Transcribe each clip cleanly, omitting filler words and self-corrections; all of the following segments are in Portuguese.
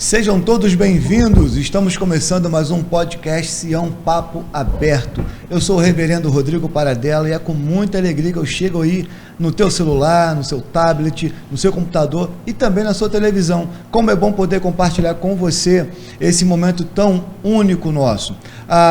Sejam todos bem-vindos, estamos começando mais um podcast Sião Papo Aberto. Eu sou o reverendo Rodrigo Paradela e é com muita alegria que eu chego aí no teu celular, no seu tablet, no seu computador e também na sua televisão. Como é bom poder compartilhar com você esse momento tão único nosso.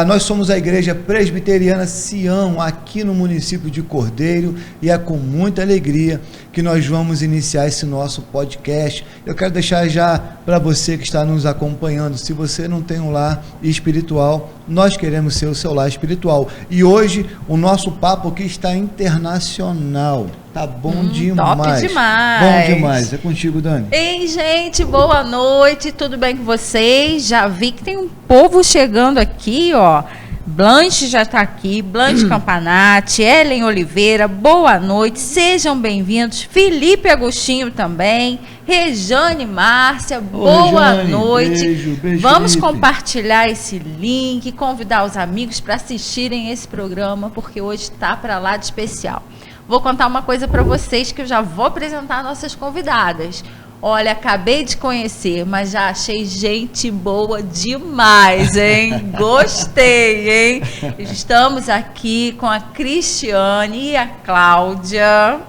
Nós somos a Igreja Presbiteriana Sião, aqui no município de Cordeiro, e é com muita alegria que nós vamos iniciar esse nosso podcast. Eu quero deixar já para você que está nos acompanhando, se você não tem um lar espiritual, nós queremos ser o seu lar espiritual. E hoje o nosso papo aqui está internacional. Tá bom demais. Top demais. Bom demais. É contigo, Dani. Ei, gente, boa noite. Tudo bem com vocês? Já vi que tem um povo chegando aqui, ó. Blanche já está aqui, Blanche Campanati, Ellen Oliveira, boa noite, sejam bem-vindos. Felipe Agostinho também, Rejane Márcia, boa Rejane, noite. Beijo, vamos Felipe. compartilhar esse link, convidar os amigos para assistirem esse programa, porque hoje está para lá de especial. Vou contar uma coisa para vocês que eu já vou apresentar nossas convidadas. Olha, acabei de conhecer, mas já achei gente boa demais, hein? Gostei, hein? Estamos aqui com a Cristiane e a Cláudia.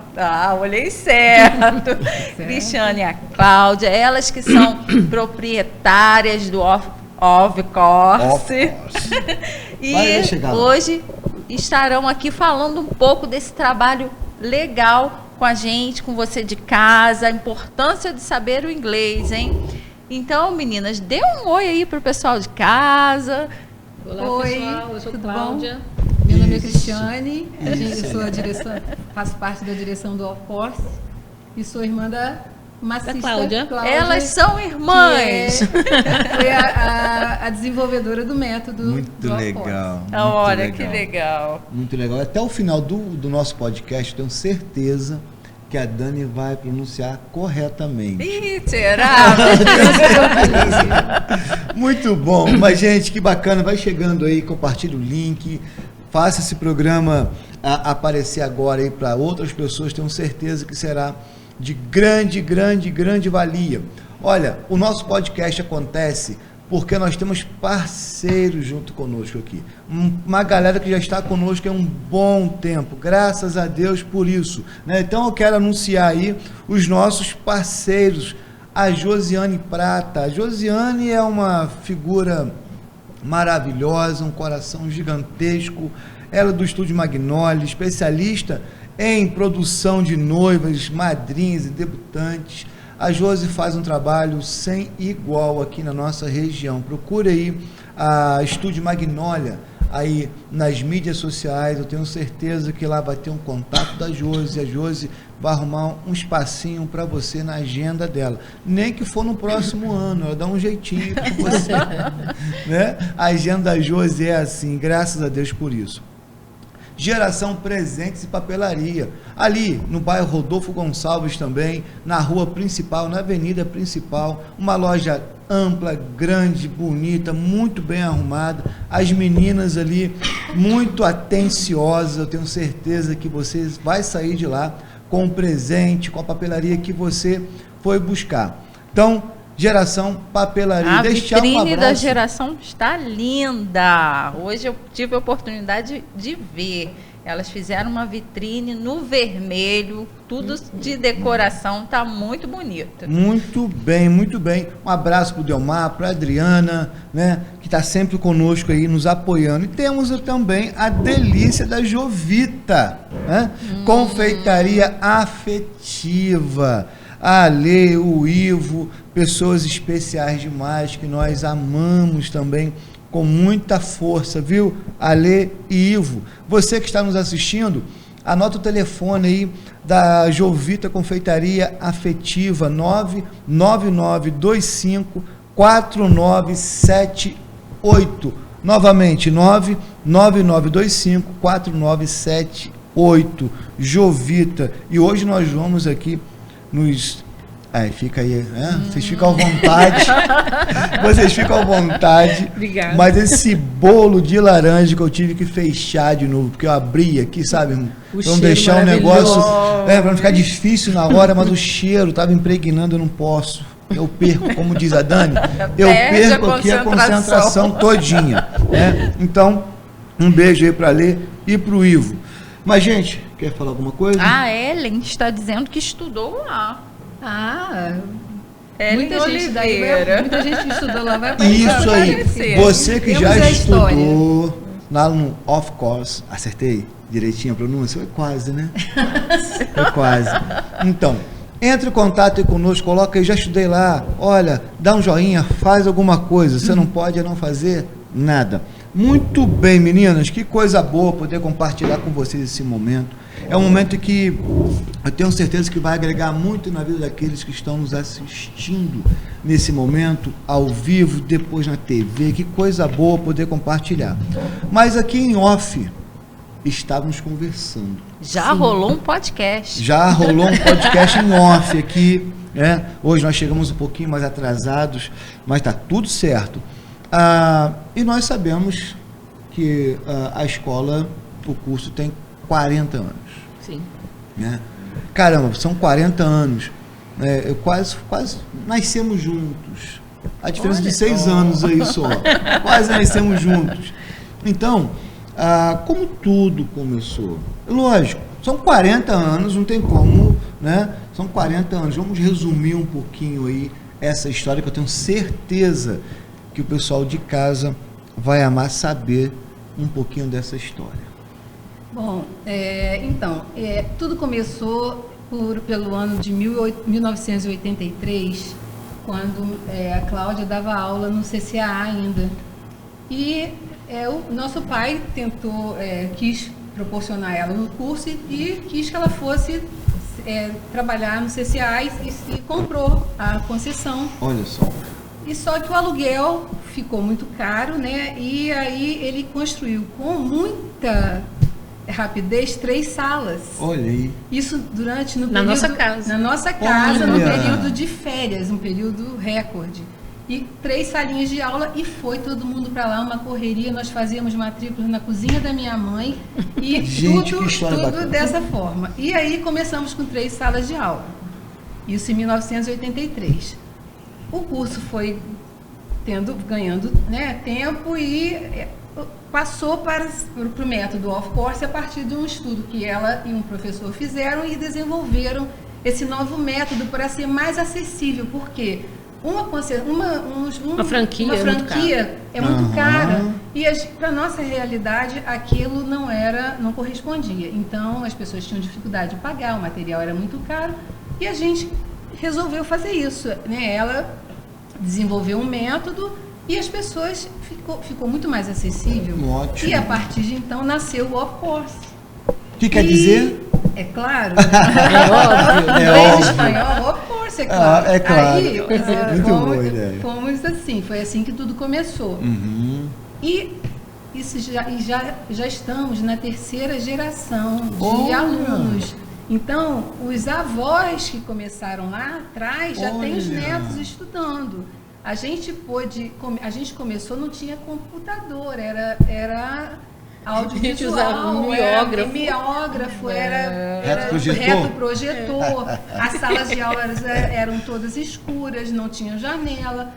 Olhei certo. Cristiane e a Cláudia, elas que são proprietárias do Of Course. E hoje estarão aqui falando um pouco desse trabalho legal com a gente, com você de casa, a importância de saber o inglês, hein? Então, meninas, dê um oi aí pro pessoal de casa. Olá, oi, pessoal, eu sou Cláudia. Bom? Meu nome é Cristiane, eu sou a direção, faço parte da direção do Of Course e sou irmã da massista Cláudia. Elas são irmãs. Foi a desenvolvedora do método. Muito legal. Olha, que legal. Muito legal. Até o final do nosso podcast, tenho certeza que a Dani vai pronunciar corretamente. Ih, será? Muito bom. Mas, gente, que bacana. Vai chegando aí, compartilhe o link, faça esse programa aparecer agora aí para outras pessoas. Tenho certeza que será de grande valia. Olha, o nosso podcast acontece porque nós temos parceiros junto conosco aqui. Uma galera que já está conosco há um bom tempo, graças a Deus por isso, né? Então eu quero anunciar aí os nossos parceiros, a Josiane Prata. A Josiane é uma figura maravilhosa, um coração gigantesco, ela é do Estúdio Magnólia, especialista em produção de noivas, madrinhas e debutantes. A Josi faz um trabalho sem igual aqui na nossa região. Procure aí a Estúdio Magnólia aí nas mídias sociais. Eu tenho certeza que lá vai ter um contato da Josi. A Josi vai arrumar um espacinho para você na agenda dela. Nem que for no próximo ano, ela dá um jeitinho para você. Né? A agenda da Josi é assim, graças a Deus por isso. Geração Presentes e Papelaria, ali no bairro Rodolfo Gonçalves também, na rua principal, na avenida principal, uma loja ampla, grande, bonita, muito bem arrumada, as meninas ali muito atenciosas. Eu tenho certeza que você vai sair de lá com o presente, com a papelaria que você foi buscar. Então, Geração Papelaria. A vitrine da Geração está linda. Hoje eu tive a oportunidade de ver. Elas fizeram uma vitrine no vermelho, tudo de decoração, está muito bonita. Muito bem, muito bem. Um abraço para o Delmar, para a Adriana, né, que está sempre conosco aí, nos apoiando. E temos também a delícia da Jovita, né? Confeitaria afetiva. A Ale, o Ivo, pessoas especiais demais que nós amamos também com muita força, viu? Ale e Ivo. Você que está nos assistindo, anota o telefone aí da Jovita Confeitaria Afetiva, 999254978. Novamente, 999254978. Jovita. E hoje nós vamos aqui fica aí, né? Vocês ficam à vontade. Vocês ficam à vontade. Obrigada. Mas esse bolo de laranja que eu tive que fechar de novo, porque eu abri aqui, sabe, irmão? Pra não deixar o negócio, pra não ficar difícil na hora, mas o cheiro estava impregnando, eu não posso. eu perco, como diz a Dani, eu Perde perco a aqui a concentração todinha. Né? Então, um beijo aí para a Lê e para o Ivo. Mas, gente, quer falar alguma coisa? A Ellen está dizendo que estudou lá. Ellen muita gente que estudou lá vai Isso aí. aparecer. Você que Temos já a estudou lá no Of Course, acertei direitinho a pronúncia? Foi quase, né? Foi quase. Então, entre em contato aí conosco, coloca aí, já estudei lá, olha, dá um joinha, faz alguma coisa. Você não pode não fazer nada. Muito bem, meninas, que coisa boa poder compartilhar com vocês esse momento. É um momento que eu tenho certeza que vai agregar muito na vida daqueles que estão nos assistindo nesse momento, ao vivo, depois na TV. Que coisa boa poder compartilhar. Mas aqui em off, estávamos conversando. Já rolou um podcast. Já rolou um podcast em off aqui, né? Hoje nós chegamos um pouquinho mais atrasados, mas está tudo certo. E nós sabemos que a escola, o curso tem 40 anos. Sim. Né? Caramba, são 40 anos. Quase nascemos juntos. A diferença de 6 anos aí só. Quase nascemos juntos. Então, como tudo começou? Lógico, são 40 anos, não tem como, né? São 40 anos. Vamos resumir um pouquinho aí essa história, que eu tenho certeza que o pessoal de casa vai amar saber um pouquinho dessa história. Bom, então, tudo começou pelo ano de 1983, quando a Cláudia dava aula no CCA ainda. E o nosso pai quis proporcionar ela no curso e quis que ela fosse trabalhar no CCA e comprou a concessão. Olha só. E só que o aluguel ficou muito caro, né? E aí ele construiu com muita rapidez 3 salas. Olha aí. Isso Na nossa casa. Na nossa casa, no Olha. período de férias, um período recorde. E 3 salinhas de aula e foi todo mundo para lá, uma correria. Nós fazíamos matrículas na cozinha da minha mãe e Gente, que história tudo bacana. dessa forma. E aí começamos com 3 salas de aula. Isso em 1983. O curso foi ganhando, né, tempo e passou para o método Of Course a partir de um estudo que ela e um professor fizeram e desenvolveram esse novo método para ser mais acessível, porque uma franquia é muito cara e para nossa realidade aquilo não correspondia. Então as pessoas tinham dificuldade de pagar, o material era muito caro e a gente resolveu fazer isso, né? Ela desenvolveu um método e as pessoas ficou muito mais acessível. Ótimo. E a partir de então nasceu o Of Course. O que quer dizer? É claro. É Em óbvio. espanhol, Of Course, é claro. É claro. Aí, Muito boa a ideia. fomos assim, foi assim que tudo começou. Uhum. E isso já estamos na 3ª geração de Olha. alunos. Então, os avós que começaram lá atrás já têm os Olha. netos estudando. A gente começou, não tinha computador, era audiovisual, A gente usava mimeógrafo. era retroprojetor. As salas de aula eram todas escuras, não tinha janela.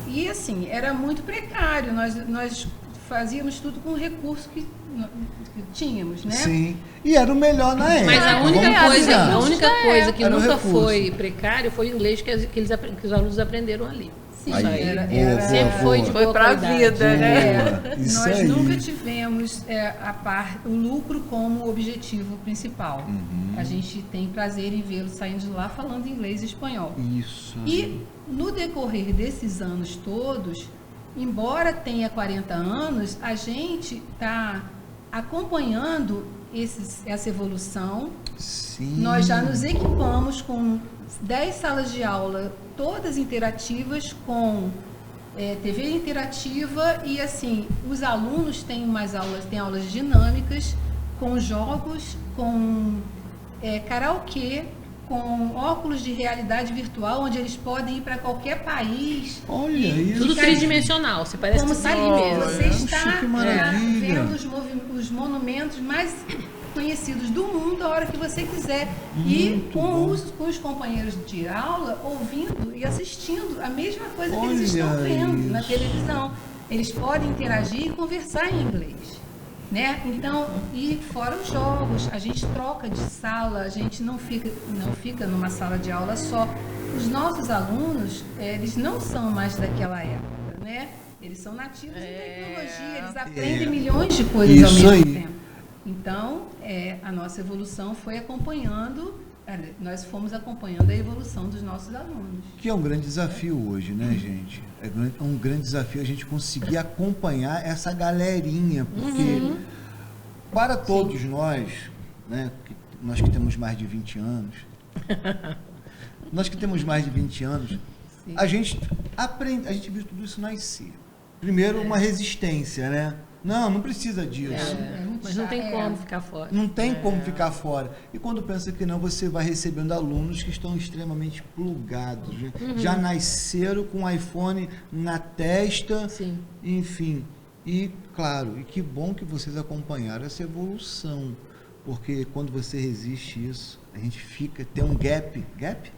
E assim, era muito precário. Nós fazíamos tudo com o recurso que tínhamos, né? Sim. E era o melhor na época. Mas a única vamos coisa que Era o nunca recurso. foi precário foi o inglês que os alunos aprenderam ali. Sim, Aí, boa, sempre foi de Foi boa pra qualidade. vida, né? Boa. Isso Nós aí. nunca tivemos o lucro como objetivo principal. A gente tem prazer em vê-lo saindo de lá falando inglês e espanhol. Isso. E no decorrer desses anos todos, embora tenha 40 anos, a gente está acompanhando essa evolução. Sim. Nós já nos equipamos com 10 salas de aula, todas interativas, com TV interativa e assim, os alunos têm aulas dinâmicas, com jogos, com karaokê, com óculos de realidade virtual, onde eles podem ir para qualquer país. Olha e isso. Tudo ficar tridimensional, você parece como que se está ali mesmo. você está Puxa, que maravilha. vendo os monumentos mais conhecidos do mundo a hora que você quiser. Muito bom. Com os companheiros de aula ouvindo e assistindo a mesma coisa que eles Olha estão vendo na isso. televisão. Eles podem interagir e conversar em inglês. Né? Então, e fora os jogos, a gente troca de sala, a gente não fica numa sala de aula só. Os nossos alunos, eles não são mais daquela época, né? Eles são nativos de tecnologia, eles aprendem milhões de coisas ao Isso mesmo aí. tempo. Então, a nossa evolução foi acompanhando, nós fomos acompanhando a evolução dos nossos alunos. Que é um grande desafio hoje, né, gente? É um grande desafio a gente conseguir acompanhar essa galerinha, porque para todos nós, né, nós que temos mais de 20 anos, a gente aprende, a gente viu tudo isso nascer. Primeiro, uma resistência, né? Não precisa disso. Mas não tem como ficar fora. Não tem como ficar fora. E quando pensa que não, você vai recebendo alunos que estão extremamente plugados. Né? Já nasceram com o iPhone na testa. Sim. Enfim. E, claro, e que bom que vocês acompanharam essa evolução. Porque quando você resiste isso, a gente tem um gap. Gap?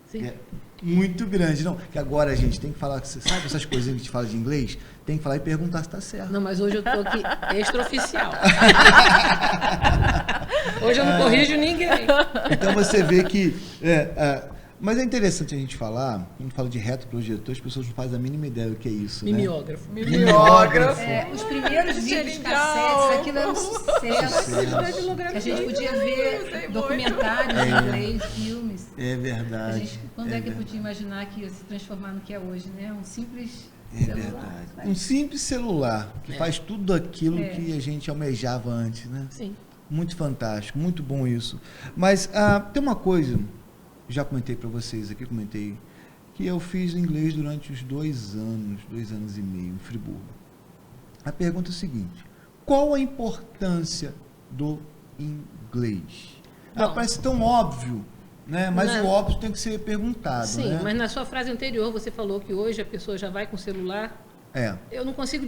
Sim. É muito grande. Não, que agora a gente tem que falar, sabe essas coisinhas que a gente fala de inglês? Tem que falar e perguntar se está certo. Não, mas hoje eu estou aqui extraoficial. Hoje eu não corrijo ninguém. Então você vê que... mas é interessante a gente falar, quando fala de retroprojetor, as pessoas não fazem a mínima ideia do que é isso. Mimeógrafo. Né? Mimeógrafo. Os primeiros vídeos cassetes, aquilo era um sucesso. Que a gente podia ver documentários em inglês, filmes. É verdade. Quando é que podia imaginar que ia se transformar no que é hoje, né? Um simples celular. Verdade. Um simples celular que faz tudo aquilo que a gente almejava antes, né? Sim. Muito fantástico, muito bom isso. Mas tem uma coisa, já comentei para vocês aqui, que eu fiz inglês durante os 2 anos e meio em Friburgo. A pergunta é a seguinte: qual a importância do inglês? Parece tão óbvio, né? Mas o óbvio tem que ser perguntado. Sim, né? mas na sua frase anterior você falou que hoje a pessoa já vai com o celular. Eu não consigo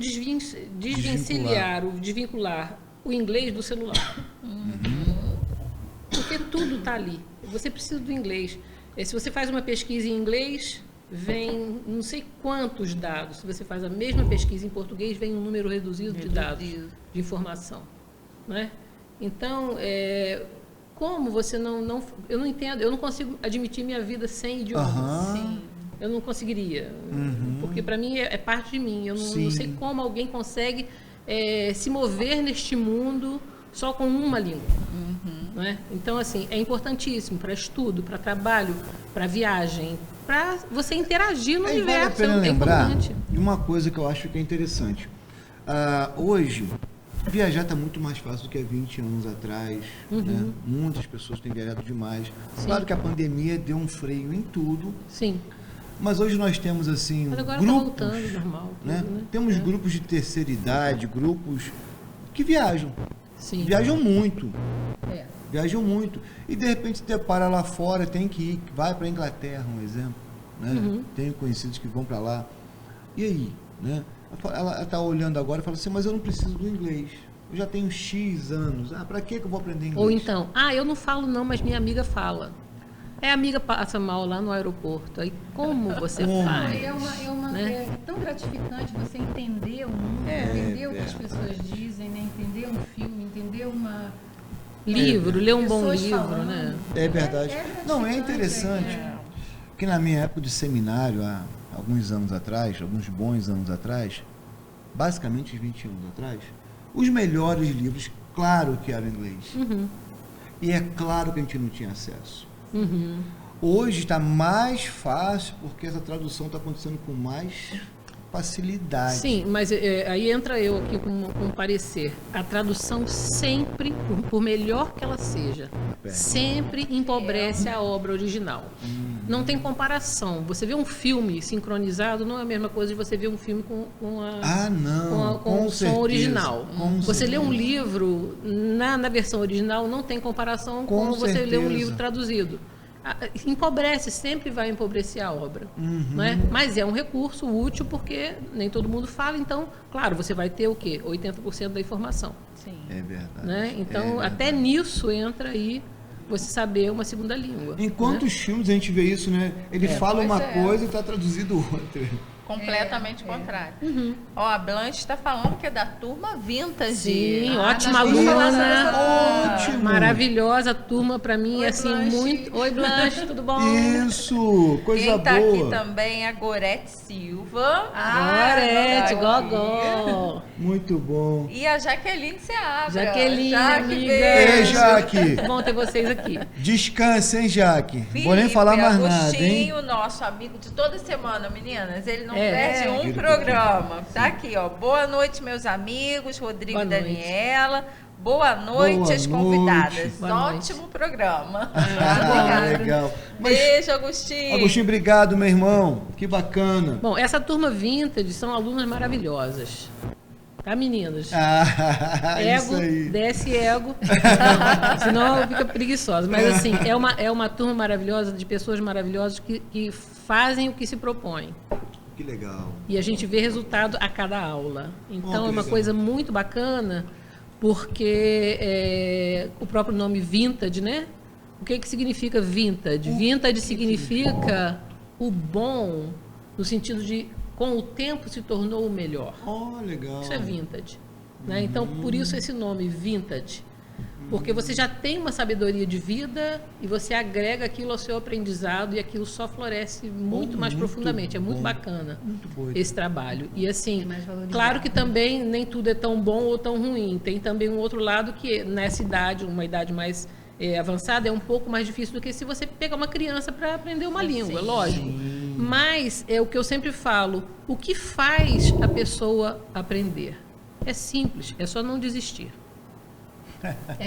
desvincular o inglês do celular. Porque tudo está ali. Você precisa do inglês. Se você faz uma pesquisa em inglês, vem não sei quantos dados. Se você faz a mesma pesquisa em português, vem um número reduzido de dados, de informação. Né? Então, como você não... Eu não entendo, eu não consigo admitir minha vida sem idiomas. Sim. Eu não conseguiria. Porque para mim é parte de mim. Eu não sei como alguém consegue se mover neste mundo só com uma língua. Né? Então, assim, é importantíssimo para estudo, para trabalho, para viagem, para você interagir no universo. Vale a pena lembrar de uma coisa que eu acho que é interessante. Hoje, viajar está muito mais fácil do que há 20 anos atrás. Né? Muitas pessoas têm viajado demais. Sim. Claro que a pandemia deu um freio em tudo. Sim. Mas hoje nós temos, assim, mas agora grupos... Tá voltando, normal. Né? Tudo, né? Temos grupos de terceira idade, grupos que viajam. Sim. Viajam muito. Viajam muito. E, de repente, se depara lá fora, tem que ir, vai para a Inglaterra, um exemplo. Né? Tenho conhecidos que vão para lá. E aí? Né? Ela está olhando agora e fala assim, mas eu não preciso do inglês. Eu já tenho X anos. Para que eu vou aprender inglês? Ou então, eu não falo não, mas minha amiga fala. A amiga passa mal lá no aeroporto. Aí como você faz? É tão gratificante você entender o mundo, entender o que as pessoas dizem, né? Entender um filme, entender uma... ler um bom livro, falando, né? É verdade. Não, é interessante que na minha época de seminário, há alguns anos atrás, alguns bons anos atrás, basicamente 20 anos atrás, os melhores livros, claro que eram em inglês. E é claro que a gente não tinha acesso. Hoje está mais fácil porque essa tradução está acontecendo com mais facilidade. Sim, mas aí entra eu aqui com um parecer. A tradução sempre, por melhor que ela seja, sempre empobrece a obra original. Não tem comparação. Você vê um filme sincronizado não é a mesma coisa de você ver um filme com o som original. Você lê um livro na versão original não tem comparação com você ler um livro traduzido. empobrece, sempre vai empobrecer a obra. Não é? Mas é um recurso útil porque nem todo mundo fala, então, claro, você vai ter o quê? 80% da informação. Sim. É verdade. Né? Então, até nisso entra aí você saber uma segunda língua. Em quantos filmes a gente vê isso, né? Ele fala uma Pois é. coisa e está traduzido outra. Completamente contrário. Ó, a Blanche está falando que é da turma Vintage. Sim, Ah, ótima nós vamos falar aluna. Ótimo. Maravilhosa turma para mim, Oi, assim, Blanche. muito. Oi, Blanche, tudo bom? Isso, coisa Quem tá boa. aqui também é a Gorete Silva. Gorete, tá gogó. Muito bom. E a Jaqueline Seabra. Jaqueline, Jaque, amiga. Ei, beijo. Jaque. Bom ter vocês aqui. Descanse, hein, Jaque? Felipe Vou nem falar mais nada, hein? Agostinho, nosso amigo de toda semana, meninas. Ele não É. perde um Querido programa. Tá aqui, ó. Boa noite, meus amigos. Rodrigo Boa e noite. Daniela. Boa noite, Boa as noite. convidadas. Boa noite. Ótimo programa. Legal. Mas, Beijo, Agostinho. Agostinho, obrigado, meu irmão. Que bacana. Bom, essa turma Vintage são alunas maravilhosas. Tá, meninas? Isso Ego, aí. desce ego, senão fica preguiçosa. Mas assim, é uma turma maravilhosa, de pessoas maravilhosas que fazem o que se propõem. Que legal. E a gente vê resultado a cada aula. Então que é uma legal. coisa muito bacana, porque o próprio nome Vintage, né? O que significa Vintage? Vintage significa o bom, no sentido de com o tempo se tornou o melhor. Oh, legal. Isso é vintage. Né? Então, por isso esse nome, vintage. Porque você já tem uma sabedoria de vida e você agrega aquilo ao seu aprendizado e aquilo só floresce muito mais muito profundamente. É muito bom. bacana Muito bom. esse trabalho. E assim, mais valorizado. claro que também nem tudo é tão bom ou tão ruim. Tem também um outro lado que nessa idade, uma idade mais avançada, é um pouco mais difícil do que se você pegar uma criança para aprender uma língua, lógico. Mas é o que eu sempre falo, o que faz a pessoa aprender? É simples, é só não desistir.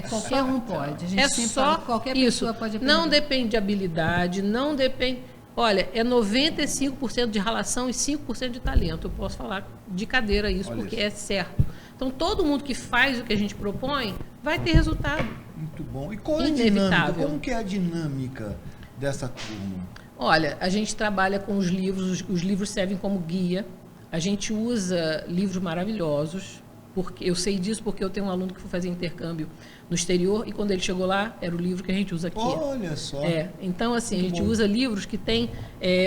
Qualquer um pode. A gente É sempre só fala que qualquer isso. pessoa pode aprender. Não depende de habilidade, não depende... Olha, é 95% de relação e 5% de talento. Eu posso falar de cadeira isso, Olha porque isso. é certo. Então, todo mundo que faz o que a gente propõe vai ter resultado. Muito bom. E qual é a Inevitável. dinâmica? Como que é a dinâmica dessa turma? Olha, a gente trabalha com os livros servem como guia. A gente usa livros maravilhosos, porque eu sei disso porque eu tenho um aluno que foi fazer intercâmbio no exterior e quando ele chegou lá, era o livro que a gente usa aqui. Olha só. Então, assim, Muito a gente bom. usa livros que têm...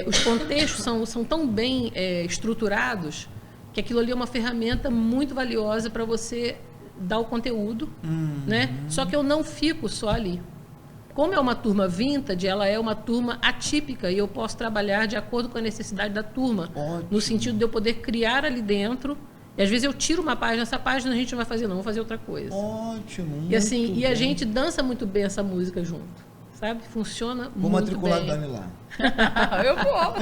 os contextos são tão bem estruturados que aquilo ali é uma ferramenta muito valiosa para você dar o conteúdo, né? Só que eu não fico só ali. Como é uma turma vintage, ela é uma turma atípica e eu posso trabalhar de acordo com a necessidade da turma. Ótimo. No sentido de eu poder criar ali dentro. E às vezes eu tiro uma página, essa página a gente não vai fazer não, vamos fazer outra coisa. Ótimo. E assim, muito e a bom. gente dança muito bem essa música junto, sabe? Funciona Vou muito matricular a bem. Dani lá. Eu vou.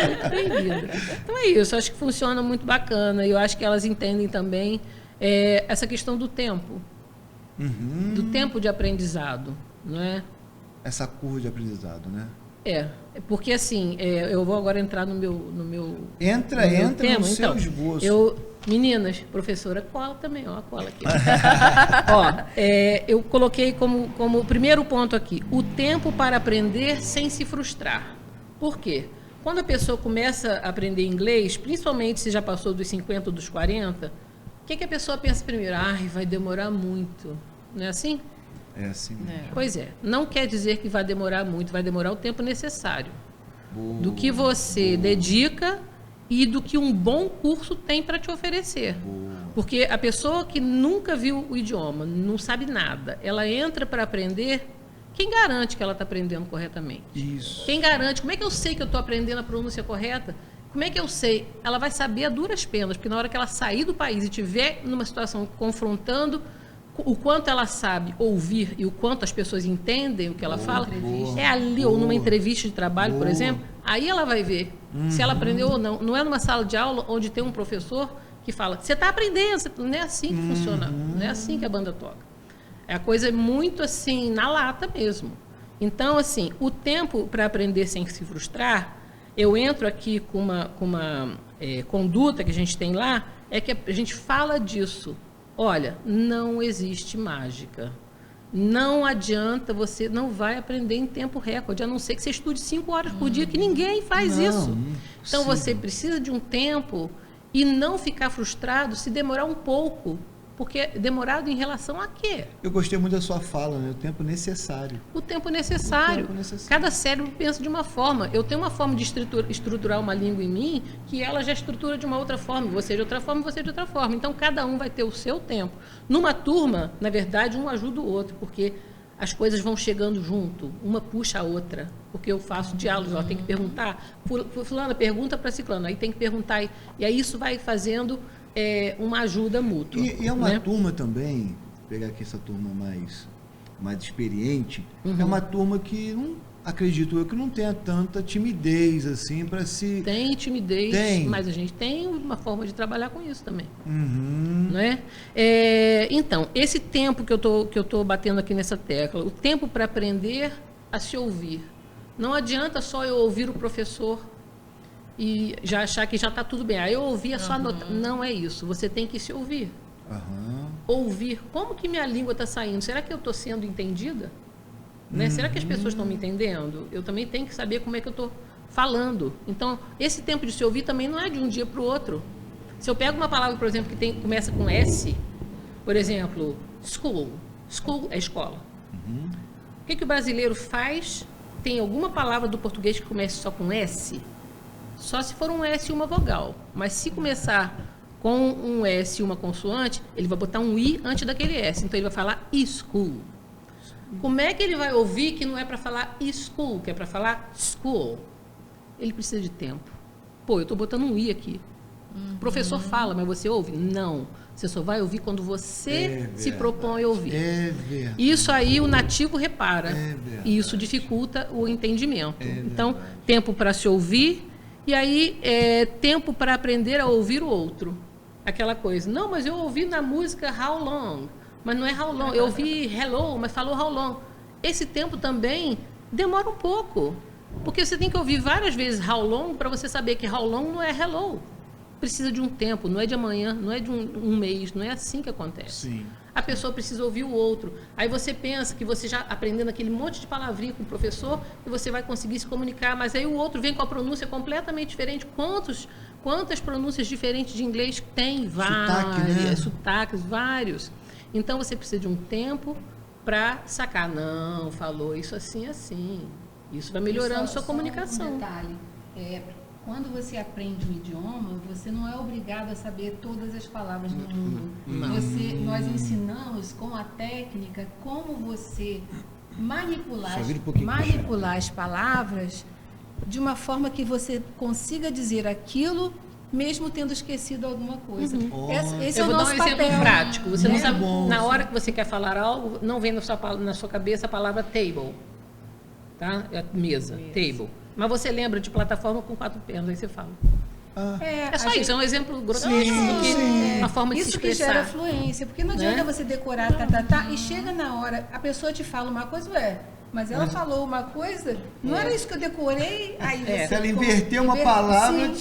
Muito bem-vinda. Então é isso, acho que funciona muito bacana. E eu acho que elas entendem também essa questão do tempo. Do tempo de aprendizado, não é? Essa curva de aprendizado, né? Porque assim, eu vou agora entrar no meu Entra no meu no tema. seu Então, esboço. meninas, professora, cola também, ó, a cola aqui. Ó, eu coloquei como primeiro ponto aqui, o tempo para aprender sem se frustrar. Por quê? Quando a pessoa começa a aprender inglês, principalmente se já passou dos 50 ou dos 40, o que a pessoa pensa primeiro? Ai, vai demorar muito. Não é assim? É assim mesmo. Pois é. Não quer dizer que vai demorar muito, vai demorar o tempo necessário. Boa. Do que você dedica e do que um bom curso tem para te oferecer. Boa. Porque a pessoa que nunca viu o idioma, não sabe nada, ela entra para aprender, quem garante que ela está aprendendo corretamente? Isso. Quem garante? Como é que eu sei que eu estou aprendendo a pronúncia correta? Como é que eu sei? Ela vai saber a duras penas, porque na hora que ela sair do país e estiver numa situação confrontando o quanto ela sabe ouvir e o quanto as pessoas entendem o que ela fala, boa, é ali ou numa entrevista de trabalho, por boa. exemplo, aí ela vai ver se ela aprendeu ou não. Não é numa sala de aula onde tem um professor que fala, você está aprendendo, não é assim que funciona, não é assim que a banda toca. A coisa é muito assim, na lata mesmo. Então, assim, o tempo para aprender sem se frustrar, eu entro aqui com uma conduta que a gente tem lá, é que a gente fala disso. Olha, não existe mágica. Não adianta, você não vai aprender em tempo recorde, a não ser que você estude 5 horas por dia, que ninguém faz isso. Então, você precisa de um tempo e não ficar frustrado se demorar um pouco. Porque é demorado em relação a quê? Eu gostei muito da sua fala, né? O tempo necessário. O tempo necessário. O tempo necessário. Cada cérebro pensa de uma forma. Eu tenho uma forma de estruturar uma língua em mim que ela já estrutura de uma outra forma. Você de outra forma, você de outra forma. Então, cada um vai ter o seu tempo. Numa turma, na verdade, um ajuda o outro, porque as coisas vão chegando junto. Uma puxa a outra. Porque eu faço diálogos, ela tem que perguntar. Fulana, pergunta para ciclana. Aí tem que perguntar. E aí isso vai fazendo... uma ajuda mútua. E é uma né? turma também, vou pegar aqui essa turma mais experiente, é uma turma que, acredito eu, que não tenha tanta timidez assim para se... Tem timidez, Tem. mas a gente tem uma forma de trabalhar com isso também. Uhum. Não é? Então, esse tempo que eu tô batendo aqui nessa tecla, o tempo para aprender a se ouvir. Não adianta só eu ouvir o professor e já achar que já está tudo bem. Aí eu ouvi, é só anotar. Não é isso. Você tem que se ouvir. Ouvir. Como que minha língua está saindo? Será que eu estou sendo entendida? Né? Será que as pessoas estão me entendendo? Eu também tenho que saber como é que eu estou falando. Então, esse tempo de se ouvir também não é de um dia para o outro. Se eu pego uma palavra, por exemplo, que começa com S, por exemplo, school. School é escola. O que o brasileiro faz? Tem alguma palavra do português que comece só com S? Só se for um S e uma vogal. Mas se começar com um S e uma consoante, ele vai botar um I antes daquele S. Então, ele vai falar school. Como é que ele vai ouvir que não é para falar school, que é para falar school? Ele precisa de tempo. Pô, eu estou botando um I aqui. O professor fala, mas você ouve? Não. Você só vai ouvir quando você se propõe a ouvir. É verdade. Isso aí o nativo repara. E isso dificulta o entendimento. Então, tempo para se ouvir. E aí, tempo para aprender a ouvir o outro. Aquela coisa. Não, mas eu ouvi na música How Long. Mas não é How Long. Eu ouvi Hello, mas falou How Long. Esse tempo também demora um pouco. Porque você tem que ouvir várias vezes How Long para você saber que How Long não é Hello. Precisa de um tempo, não é de amanhã, não é de um mês. Não é assim que acontece. Sim. A pessoa precisa ouvir o outro. Aí você pensa que você já aprendendo aquele monte de palavrinha com o professor, que você vai conseguir se comunicar, mas aí o outro vem com a pronúncia completamente diferente. Quantas pronúncias diferentes de inglês tem? Várias. Sotaques, vários. Então você precisa de um tempo para sacar. Não, falou isso assim, assim. Isso vai melhorando sua comunicação. Um detalhe. Quando você aprende um idioma, você não é obrigado a saber todas as palavras do mundo. Nós ensinamos com a técnica como você manipular as palavras de uma forma que você consiga dizer aquilo mesmo tendo esquecido alguma coisa. Esse é o nosso papel. Eu vou dar um exemplo prático. Você não sabe, bom. na hora que você quer falar algo, não vem na sua cabeça a palavra table. Tá? É mesa, table. Mas você lembra de plataforma com 4 pernas, aí você fala. É só isso, é um exemplo grotesco do que a forma de se expressar. Isso que gera fluência, porque não adianta você decorar, e chega na hora, a pessoa te fala uma coisa, mas ela falou uma coisa, não era isso que eu decorei, aí você... Se ela inverter uma palavra,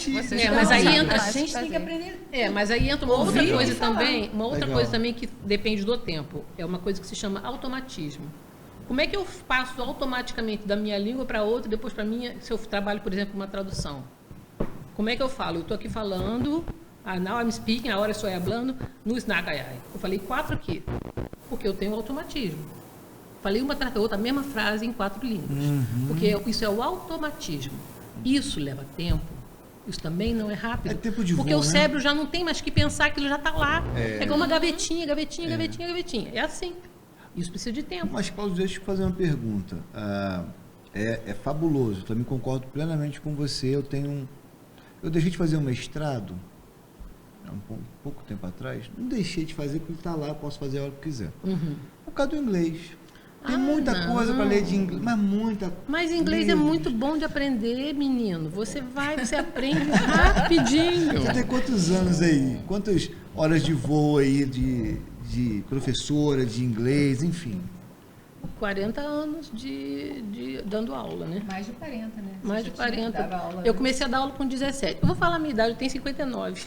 mas aí entra... A gente tem que aprender... mas aí entra uma outra coisa também, coisa também que depende do tempo, é uma coisa que se chama automatismo. Como é que eu passo automaticamente da minha língua para outra, depois para minha, se eu trabalho, por exemplo, uma tradução? Como é que eu falo? Eu estou aqui falando, now I'm speaking, agora estou falando, no snagayai. Eu falei 4 aqui, porque eu tenho automatismo. Falei uma atrás da outra, a mesma frase em 4 línguas. Porque isso é o automatismo. Isso leva tempo. Isso também não é rápido. É tempo de porque voo, o cérebro já não tem mais que pensar, aquilo já está lá. É como uma gavetinha. É assim. Isso precisa de tempo. Mas, Cláudio, deixa eu te fazer uma pergunta. É fabuloso, também concordo plenamente com você. Eu deixei de fazer um mestrado, há pouco tempo atrás. Não deixei de fazer porque está lá, eu posso fazer a hora que quiser. Por causa do inglês. Tem muita coisa para ler de inglês, mas muita. Mas inglês é muito bom de aprender, menino. Você aprende rapidinho. Você tem quantos anos aí? Quantas horas de voo aí de professora de inglês, enfim? 40 anos dando aula, né? Mais de 40, né? Mais de 40. Eu comecei a dar aula com 17. Eu vou falar a minha idade, eu tenho 59.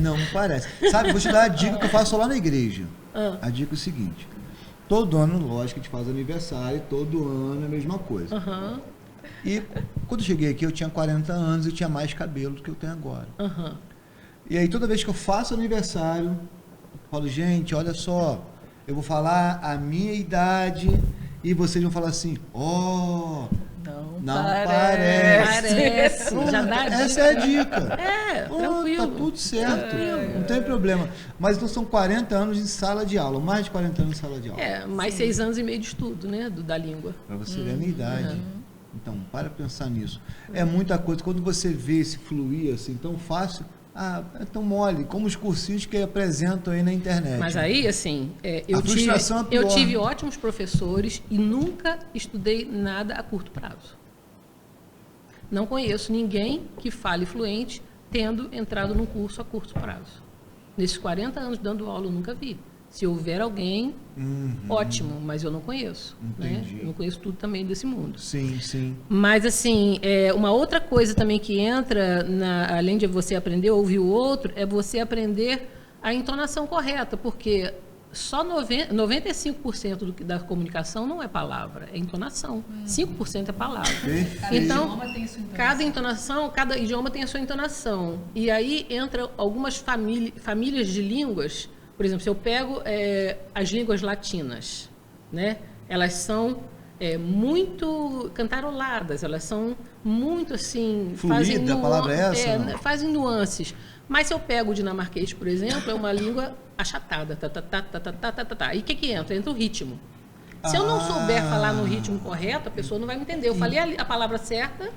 Não parece. Sabe, vou te dar a dica que eu faço lá na igreja. A dica é o seguinte. Todo ano, lógico, a gente faz aniversário, todo ano é a mesma coisa. Aham. E quando eu cheguei aqui, eu tinha 40 anos e tinha mais cabelo do que eu tenho agora. Aham. E aí, toda vez que eu faço aniversário, eu falo, gente, olha só, eu vou falar a minha idade e vocês vão falar assim, não parece. Parece. Já dá a Essa é a dica. Tranquilo. Tá tudo certo. Não tem problema. Mas então são 40 anos em sala de aula, mais de 40 anos em sala de aula. Mais 6 anos e meio de estudo, né? Da língua. Para você ver a minha idade. Então, para pensar nisso. É muita coisa. Quando você vê esse fluir assim tão fácil, é tão mole, como os cursinhos que apresentam aí na internet. Mas aí, assim, eu tive ótimos professores e nunca estudei nada a curto prazo. Não conheço ninguém que fale fluente tendo entrado num curso a curto prazo. Nesses 40 anos dando aula, eu nunca vi. Se houver alguém, ótimo, mas eu não conheço. Entendi. Né? Eu não conheço tudo também desse mundo. Sim, sim. Mas, assim, uma outra coisa também que entra, além de você aprender a ouvir o outro, é você aprender a entonação correta, porque só 95% da comunicação não é palavra, é entonação. 5% é palavra. Então, cada idioma tem a sua entonação. E aí entra algumas famílias de línguas. Por exemplo, se eu pego as línguas latinas, né? Elas são muito cantaroladas, elas são muito assim... Fluida, a palavra é essa? Fazem nuances. Mas se eu pego o dinamarquês, por exemplo, é uma língua achatada. E o que entra? Entra o ritmo. Se eu não souber falar no ritmo correto, a pessoa não vai me entender. Eu falei a palavra certa,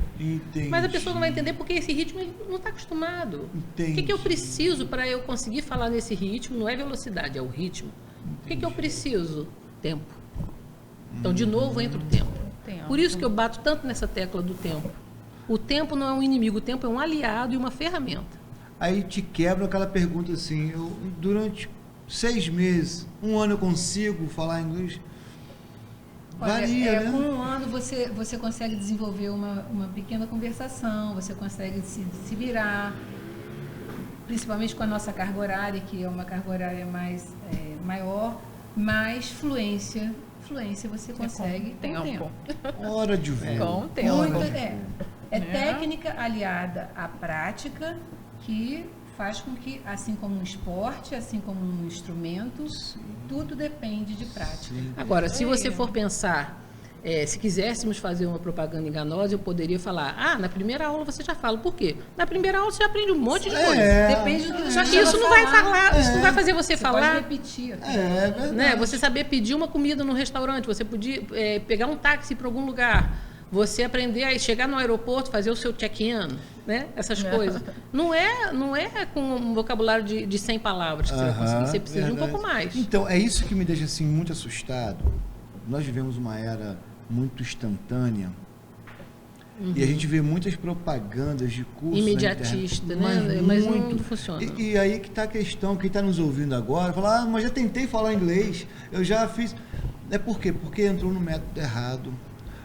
mas a pessoa não vai entender porque esse ritmo não está acostumado. Entendi. O que eu preciso para eu conseguir falar nesse ritmo? Não é velocidade, é o ritmo. O que eu preciso? Tempo. Então, de novo, entra o tempo. Por isso que eu bato tanto nessa tecla do tempo. O tempo não é um inimigo, o tempo é um aliado e uma ferramenta. Aí te quebra aquela pergunta assim, durante 6 meses, 1 ano eu consigo falar inglês? Varia, né? Com 1 ano você consegue desenvolver uma pequena conversação, você consegue se virar, principalmente com a nossa carga horária, que é uma carga horária maior, mais fluência você consegue com o tempo. Hora de ver. Com o tempo. Técnica aliada à prática que faz com que, assim como um esporte, assim como um instrumento, tudo depende de prática. Agora, se você for pensar, se quiséssemos fazer uma propaganda enganosa, eu poderia falar, na primeira aula você já fala. Por quê? Na primeira aula você já aprende um monte de coisa. Depende do que Só que isso não vai falar, isso não vai fazer você falar. Pode repetir. Verdade. Né? Você saber pedir uma comida no restaurante, você podia pegar um táxi para algum lugar, você aprender a chegar no aeroporto, fazer o seu check-in, né? Essas coisas. Não é com um vocabulário de 100 palavras que você vai conseguir, você precisa de um pouco mais. Então, é isso que me deixa assim, muito assustado. Nós vivemos uma era muito instantânea e a gente vê muitas propagandas de cursos imediatista, né? Mas não funciona. E aí que está a questão, quem está nos ouvindo agora, fala, mas já tentei falar inglês, eu já fiz... por quê? Porque entrou no método errado,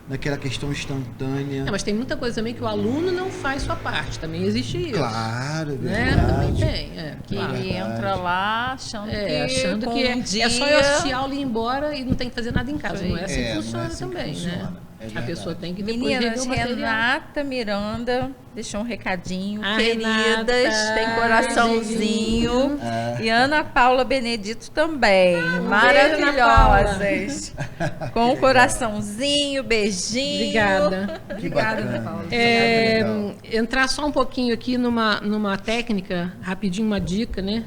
naquela questão instantânea. Mas tem muita coisa também que o aluno não faz sua parte, também existe isso. Claro, né? Também tem. Que ele entra lá achando que é só eu assistir aula e ir embora e não tem que fazer nada em casa. Não é assim que funciona assim também, né? A pessoa tem que depois Meninas, rever o material. Renata Miranda deixou um recadinho. Queridas, Renata, tem coraçãozinho. E Ana Paula Benedito também. Maravilhosas. Com um coraçãozinho, beijinho. Obrigada, Ana Paula. Entrar só um pouquinho aqui numa técnica, rapidinho, uma dica, né?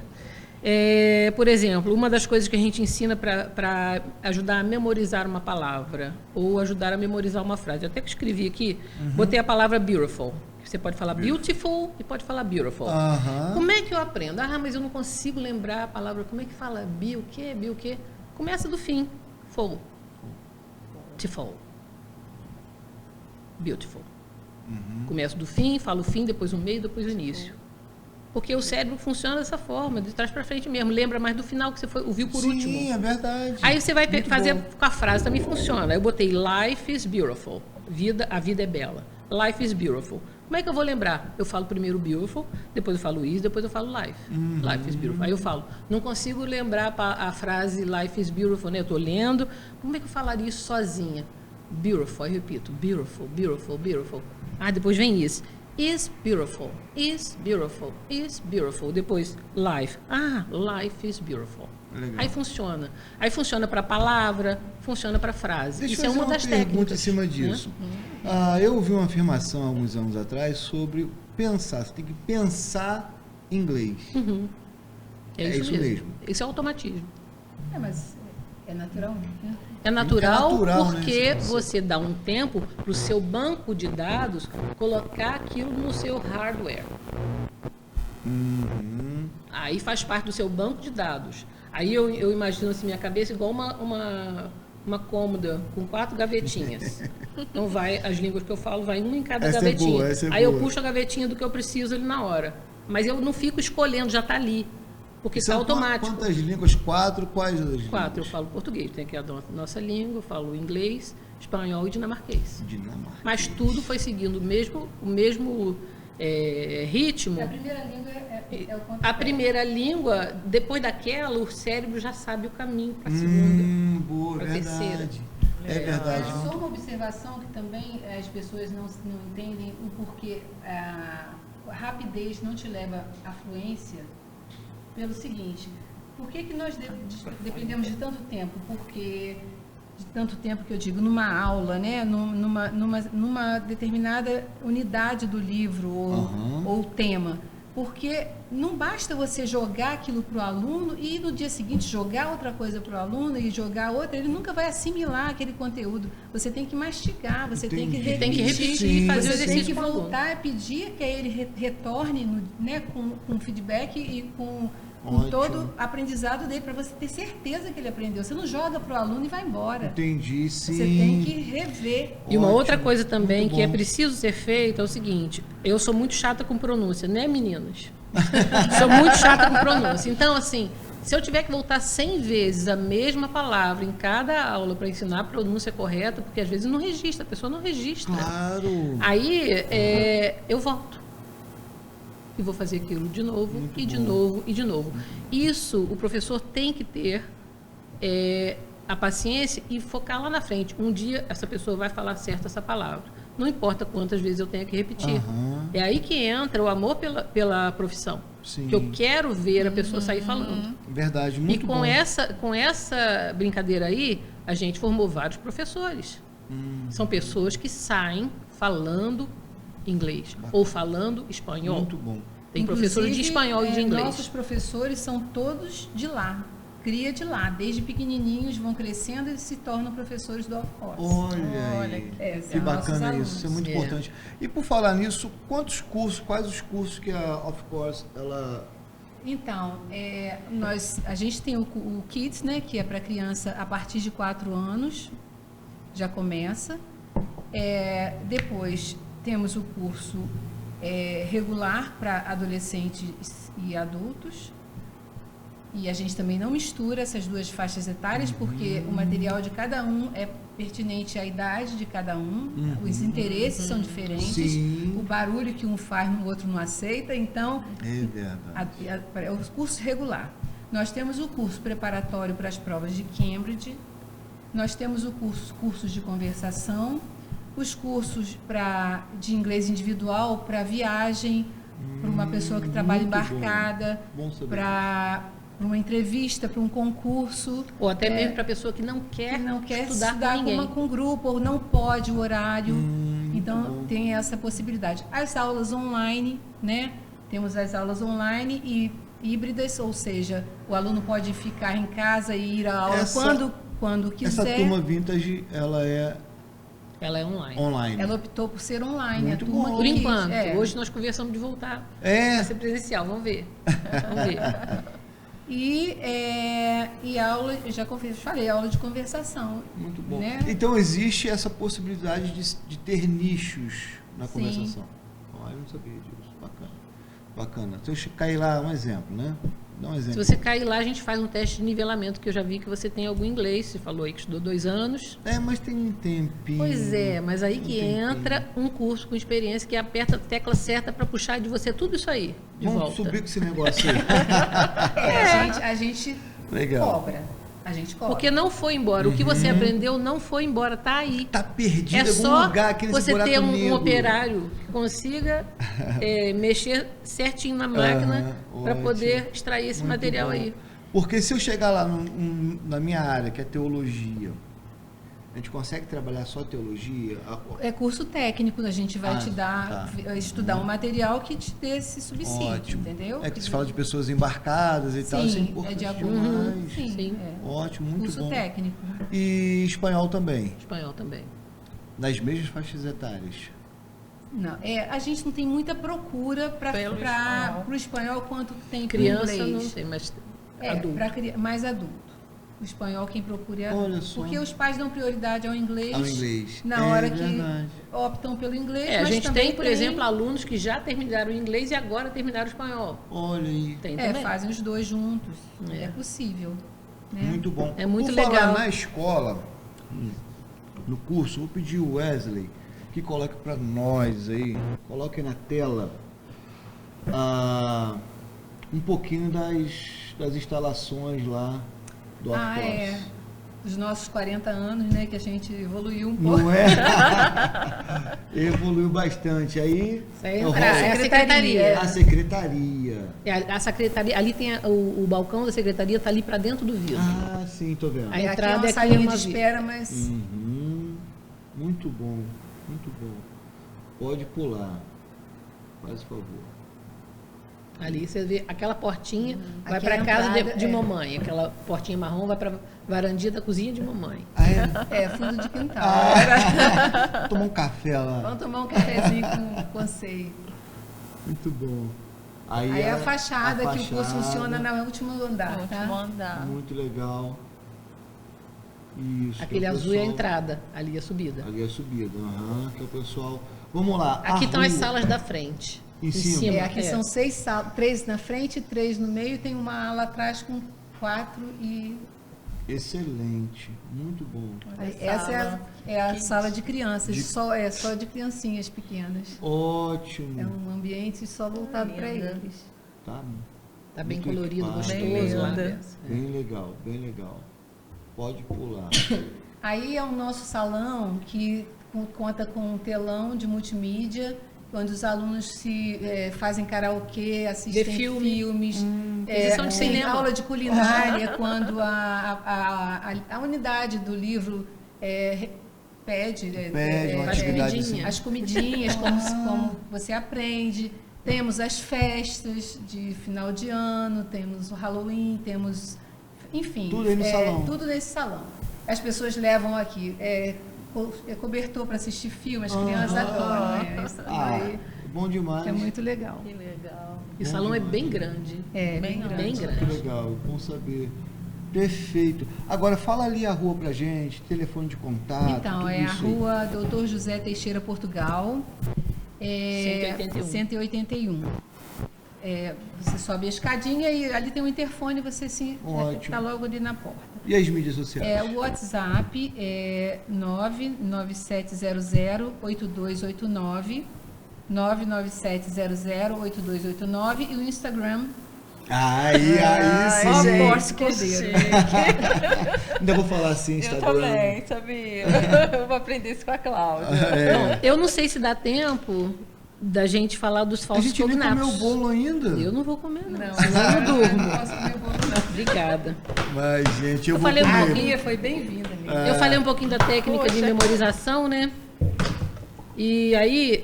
Por exemplo, uma das coisas que a gente ensina para ajudar a memorizar uma palavra ou ajudar a memorizar uma frase. Eu até que escrevi aqui, botei a palavra beautiful. Você pode falar beautiful e pode falar beautiful. Como é que eu aprendo? Mas eu não consigo lembrar a palavra. Como é que fala? Be o quê? Começa do fim. Full. Beautiful. Beautiful. Começo do fim, falo o fim, depois o meio, depois o início. Porque o cérebro funciona dessa forma, de trás para frente mesmo. Lembra mais do final que você ouviu por último. Sim, é verdade. Aí você vai fazer com a frase, também funciona. Eu botei life is beautiful. A vida é bela. Life is beautiful. Como é que eu vou lembrar? Eu falo primeiro beautiful, depois eu falo is, depois eu falo life. Life is beautiful. Aí eu falo, não consigo lembrar a frase life is beautiful, né? Eu estou lendo. Como é que eu falaria isso sozinha? Beautiful, aí eu repito, beautiful, beautiful, beautiful. Ah, depois vem is. Is beautiful, is beautiful, is beautiful. Depois life. Ah, life is beautiful. Legal. Aí funciona. Aí funciona para palavra, funciona para frase. Deixa Isso eu é fazer uma das pergunta técnicas. em cima disso. Eu ouvi uma afirmação há alguns anos atrás sobre pensar. Você tem que pensar inglês. É isso mesmo. Isso é automatismo. Mas é natural, né? É natural, natural, porque né? você dá um tempo para o seu banco de dados colocar aquilo no seu hardware. Aí faz parte do seu banco de dados. Aí eu imagino assim, minha cabeça igual uma cômoda com 4 gavetinhas. Então as línguas que eu falo, vai uma em cada Essa gavetinha. é boa, essa é Aí eu boa. puxo a gavetinha do que eu preciso ali na hora. Mas eu não fico escolhendo, já está ali. Porque está São automático. Quantas línguas? 4? Quais as línguas? 4, eu falo português, tem aqui a nossa língua, eu falo inglês, espanhol e dinamarquês. Dinamarca. Mas tudo foi seguindo o mesmo ritmo. A primeira língua é o ponto. A primeira língua, depois daquela, o cérebro já sabe o caminho para a segunda. Boa, Pra verdade. terceira. É verdade. Só uma observação que também as pessoas não entendem o porquê a rapidez não te leva à fluência. Pelo seguinte, por que nós dependemos de tanto tempo? Porque de tanto tempo que eu digo, numa aula, né? numa determinada unidade do livro ou tema. Porque não basta você jogar aquilo para o aluno e no dia seguinte jogar outra coisa para o aluno e jogar outra, ele nunca vai assimilar aquele conteúdo. Você tem que mastigar, você tem que repetir. Tem que repetir e fazer o você tem exercício que com o aluno. voltar a pedir que ele retorne né, com feedback e com Ótimo. todo o aprendizado dele, para você ter certeza que ele aprendeu. Você não joga para o aluno e vai embora. Entendi, sim. Você tem que rever. E uma Ótimo, outra coisa também muito que é bom. preciso ser feita é o seguinte, eu sou muito chata com pronúncia, né, meninas? Sou muito chata com pronúncia. Então, assim, se eu tiver que voltar 100 vezes a mesma palavra em cada aula para ensinar a pronúncia correta, porque às vezes não registra, a pessoa não registra. Claro. Aí eu volto. E vou fazer aquilo de novo, Muito e de bom. novo, e de novo. Isso, o professor tem que ter a paciência e focar lá na frente. Um dia, essa pessoa vai falar certo essa palavra. Não importa quantas vezes eu tenha que repetir. Aham. É aí que entra o amor pela profissão. Sim. Que eu quero ver a pessoa sair falando. Verdade, E muito com bom. essa brincadeira aí, a gente formou vários professores. São pessoas que saem falando inglês ou falando espanhol. Muito bom. Tem professores de Inclusive, espanhol e de inglês. Nossos professores são todos de lá. Cria de lá. Desde pequenininhos vão crescendo e se tornam professores do off-course. Olha aí. são Que bacana nossos isso, isso é muito alunos. importante. E por falar nisso, quais os cursos que a Of Course, ela... Então, a gente tem o Kids, né, que é para criança a partir de 4 anos, já começa. Depois temos o curso regular para adolescentes e adultos. E a gente também não mistura essas duas faixas etárias, porque o material de cada um é pertinente à idade de cada um, os interesses são diferentes, Sim. o barulho que um faz no outro não aceita, então É verdade. é o curso regular. Nós temos o curso preparatório para as provas de Cambridge, nós temos cursos de conversação, os cursos de inglês individual para viagem, para uma pessoa que trabalha muito embarcada, bom saber. para uma entrevista, para um concurso. Ou até mesmo para a pessoa que não quer, Que não quer estudar com ninguém. com grupo, ou não pode o horário. Então, bom. tem essa possibilidade. As aulas online, né? Temos as aulas online e híbridas, ou seja, o aluno pode ficar em casa e ir à aula quando quiser. Essa turma Vintage, ela é Ela é online. online. Ela optou por ser online. Muito a turma bom. Por que- enquanto. Hoje Hoje nós conversamos de voltar É, a ser presencial. Vamos ver. Vamos ver. E aula, eu já falei, aula de conversação. muito bom. Né? Então existe essa possibilidade de ter nichos na Sim. conversação. Eu não sabia disso. Bacana. Bacana. Se eu cair lá, um exemplo, né? Dá um Se exemplo. você cair lá, a gente faz um teste de nivelamento, que eu já vi que você tem algum inglês. Você falou aí que estudou 2 anos. Mas tem um tempinho. Pois é, mas aí que Tem entra um curso com experiência que aperta a tecla certa para puxar de você tudo isso aí, de Vamos volta. subir com esse negócio aí. A gente Legal. cobra. A gente cobra. Porque não foi embora. O que você aprendeu não foi embora, tá aí. Tá perdido É em algum só lugar aqui nesse você buraco ter um negro. operário que consiga mexer certinho na máquina para ótimo. poder extrair esse Muito material bom. aí. Porque se eu chegar lá na minha área, que é teologia, a gente consegue trabalhar só teologia? É curso técnico, a gente vai Ah, te dar, estudar um material que te dê esse subsídio, Ótimo. entendeu? É que você fala de pessoas embarcadas e tal, isso é Sim, importante de acordo. demais. Sim, Sim. é. Ótimo, muito Curso bom. técnico. E espanhol também, Espanhol também. nas mesmas faixas etárias. Não, a gente não tem muita procura Pelo para espanhol. o espanhol quanto tem pro Criança inglês. não tem, mas É, adulto. para mais adulto. O espanhol quem procura é Olha adulto. só. Porque os pais dão prioridade ao inglês. Ao inglês. Na hora verdade. que optam pelo inglês. A mas gente também tem, por exemplo, alunos que já terminaram o inglês e agora terminaram o espanhol. Olha aí, Tem também. fazem os dois juntos. É. É possível. Né? muito bom. É muito Por falar legal. na escola, no curso, vou pedir o Wesley que coloque para nós aí, coloque na tela um pouquinho das instalações lá do Arcos. Os nossos 40 anos, né? Que a gente evoluiu um pouco. Não é? Evoluiu bastante. Aí Isso aí é o é a resto. secretaria. A secretaria. A secretaria, ali tem o balcão da secretaria, está ali para dentro do vidro. Ah, sim, tô vendo. A Aqui é entrada uma é salinha de clima espera, mas Uhum. Muito bom, muito bom. Pode pular. Faz favor. Ali você vê aquela portinha, vai Aqui para é a casa entrada, de é. mamãe. Aquela portinha marrom vai para varandinha da cozinha de mamãe. Ah, é? fundo de quintal. Tomar um café lá. Vamos tomar um cafezinho com conceito. Muito bom. Aí é a fachada, que o curso fachada. funciona no último andar, Vou te tá? mandar. Muito legal. Isso. Aquele que é o azul é a pessoal- entrada, ali é a subida. Ali é a subida. Aham, que é o pessoal. Vamos lá. Aqui a estão as rua. salas da frente. Em cima. Aqui são 6 salas, 3 na frente, 3 no meio, tem uma ala atrás com 4 e Excelente. Muito bom. essa é a Que- sala de crianças, de- só de criancinhas pequenas. Ótimo. É um ambiente só voltado para Linda. eles. Tá, Tá bem muito colorido, equipado. gostoso lá. linda. Bem legal, bem legal. Pode pular. Aí é o nosso salão que conta com um telão de multimídia, onde os alunos fazem karaokê, assistem Vê filme. filmes, Exibição de tem cinema. aula de culinária, quando a unidade do livro pede Uma As atividade comidinhas. assim. as comidinhas, como você aprende. Temos as festas de final de ano, temos o Halloween, temos, enfim, Tudo aí no salão. tudo nesse salão. As pessoas levam aqui cobertor para assistir filme, as crianças adoram. Né? Isso daí Bom demais. é muito legal. Que legal. E o salão é bem grande. É, Bem bem Bem grande. Que grande. legal, bom saber. Perfeito. Agora fala ali a rua pra gente, telefone de contato. Então, tudo é a isso aí. rua Doutor José Teixeira, Portugal, 181. 181. Você sobe a escadinha e ali tem um interfone, você Ótimo. está logo ali na porta. E as mídias sociais? O WhatsApp é 997008289, 997008289 e o Instagram Aí sim. Morse Cordeiro. Ainda vou falar assim, Eu Instagram. também, sabia? Eu vou aprender isso com a Cláudia. É. Eu não sei se dá tempo da gente falar dos A falsos gente nem cognatos. comeu o bolo ainda. Eu não vou comer, não. Não, Senão eu não durmo. posso comer bolo, não. Obrigada. Mas, gente, eu vou falei um A comer. pouquinho. Bia foi bem-vinda, amiga. É. Eu falei um pouquinho da técnica de Poxa. memorização, né? E aí,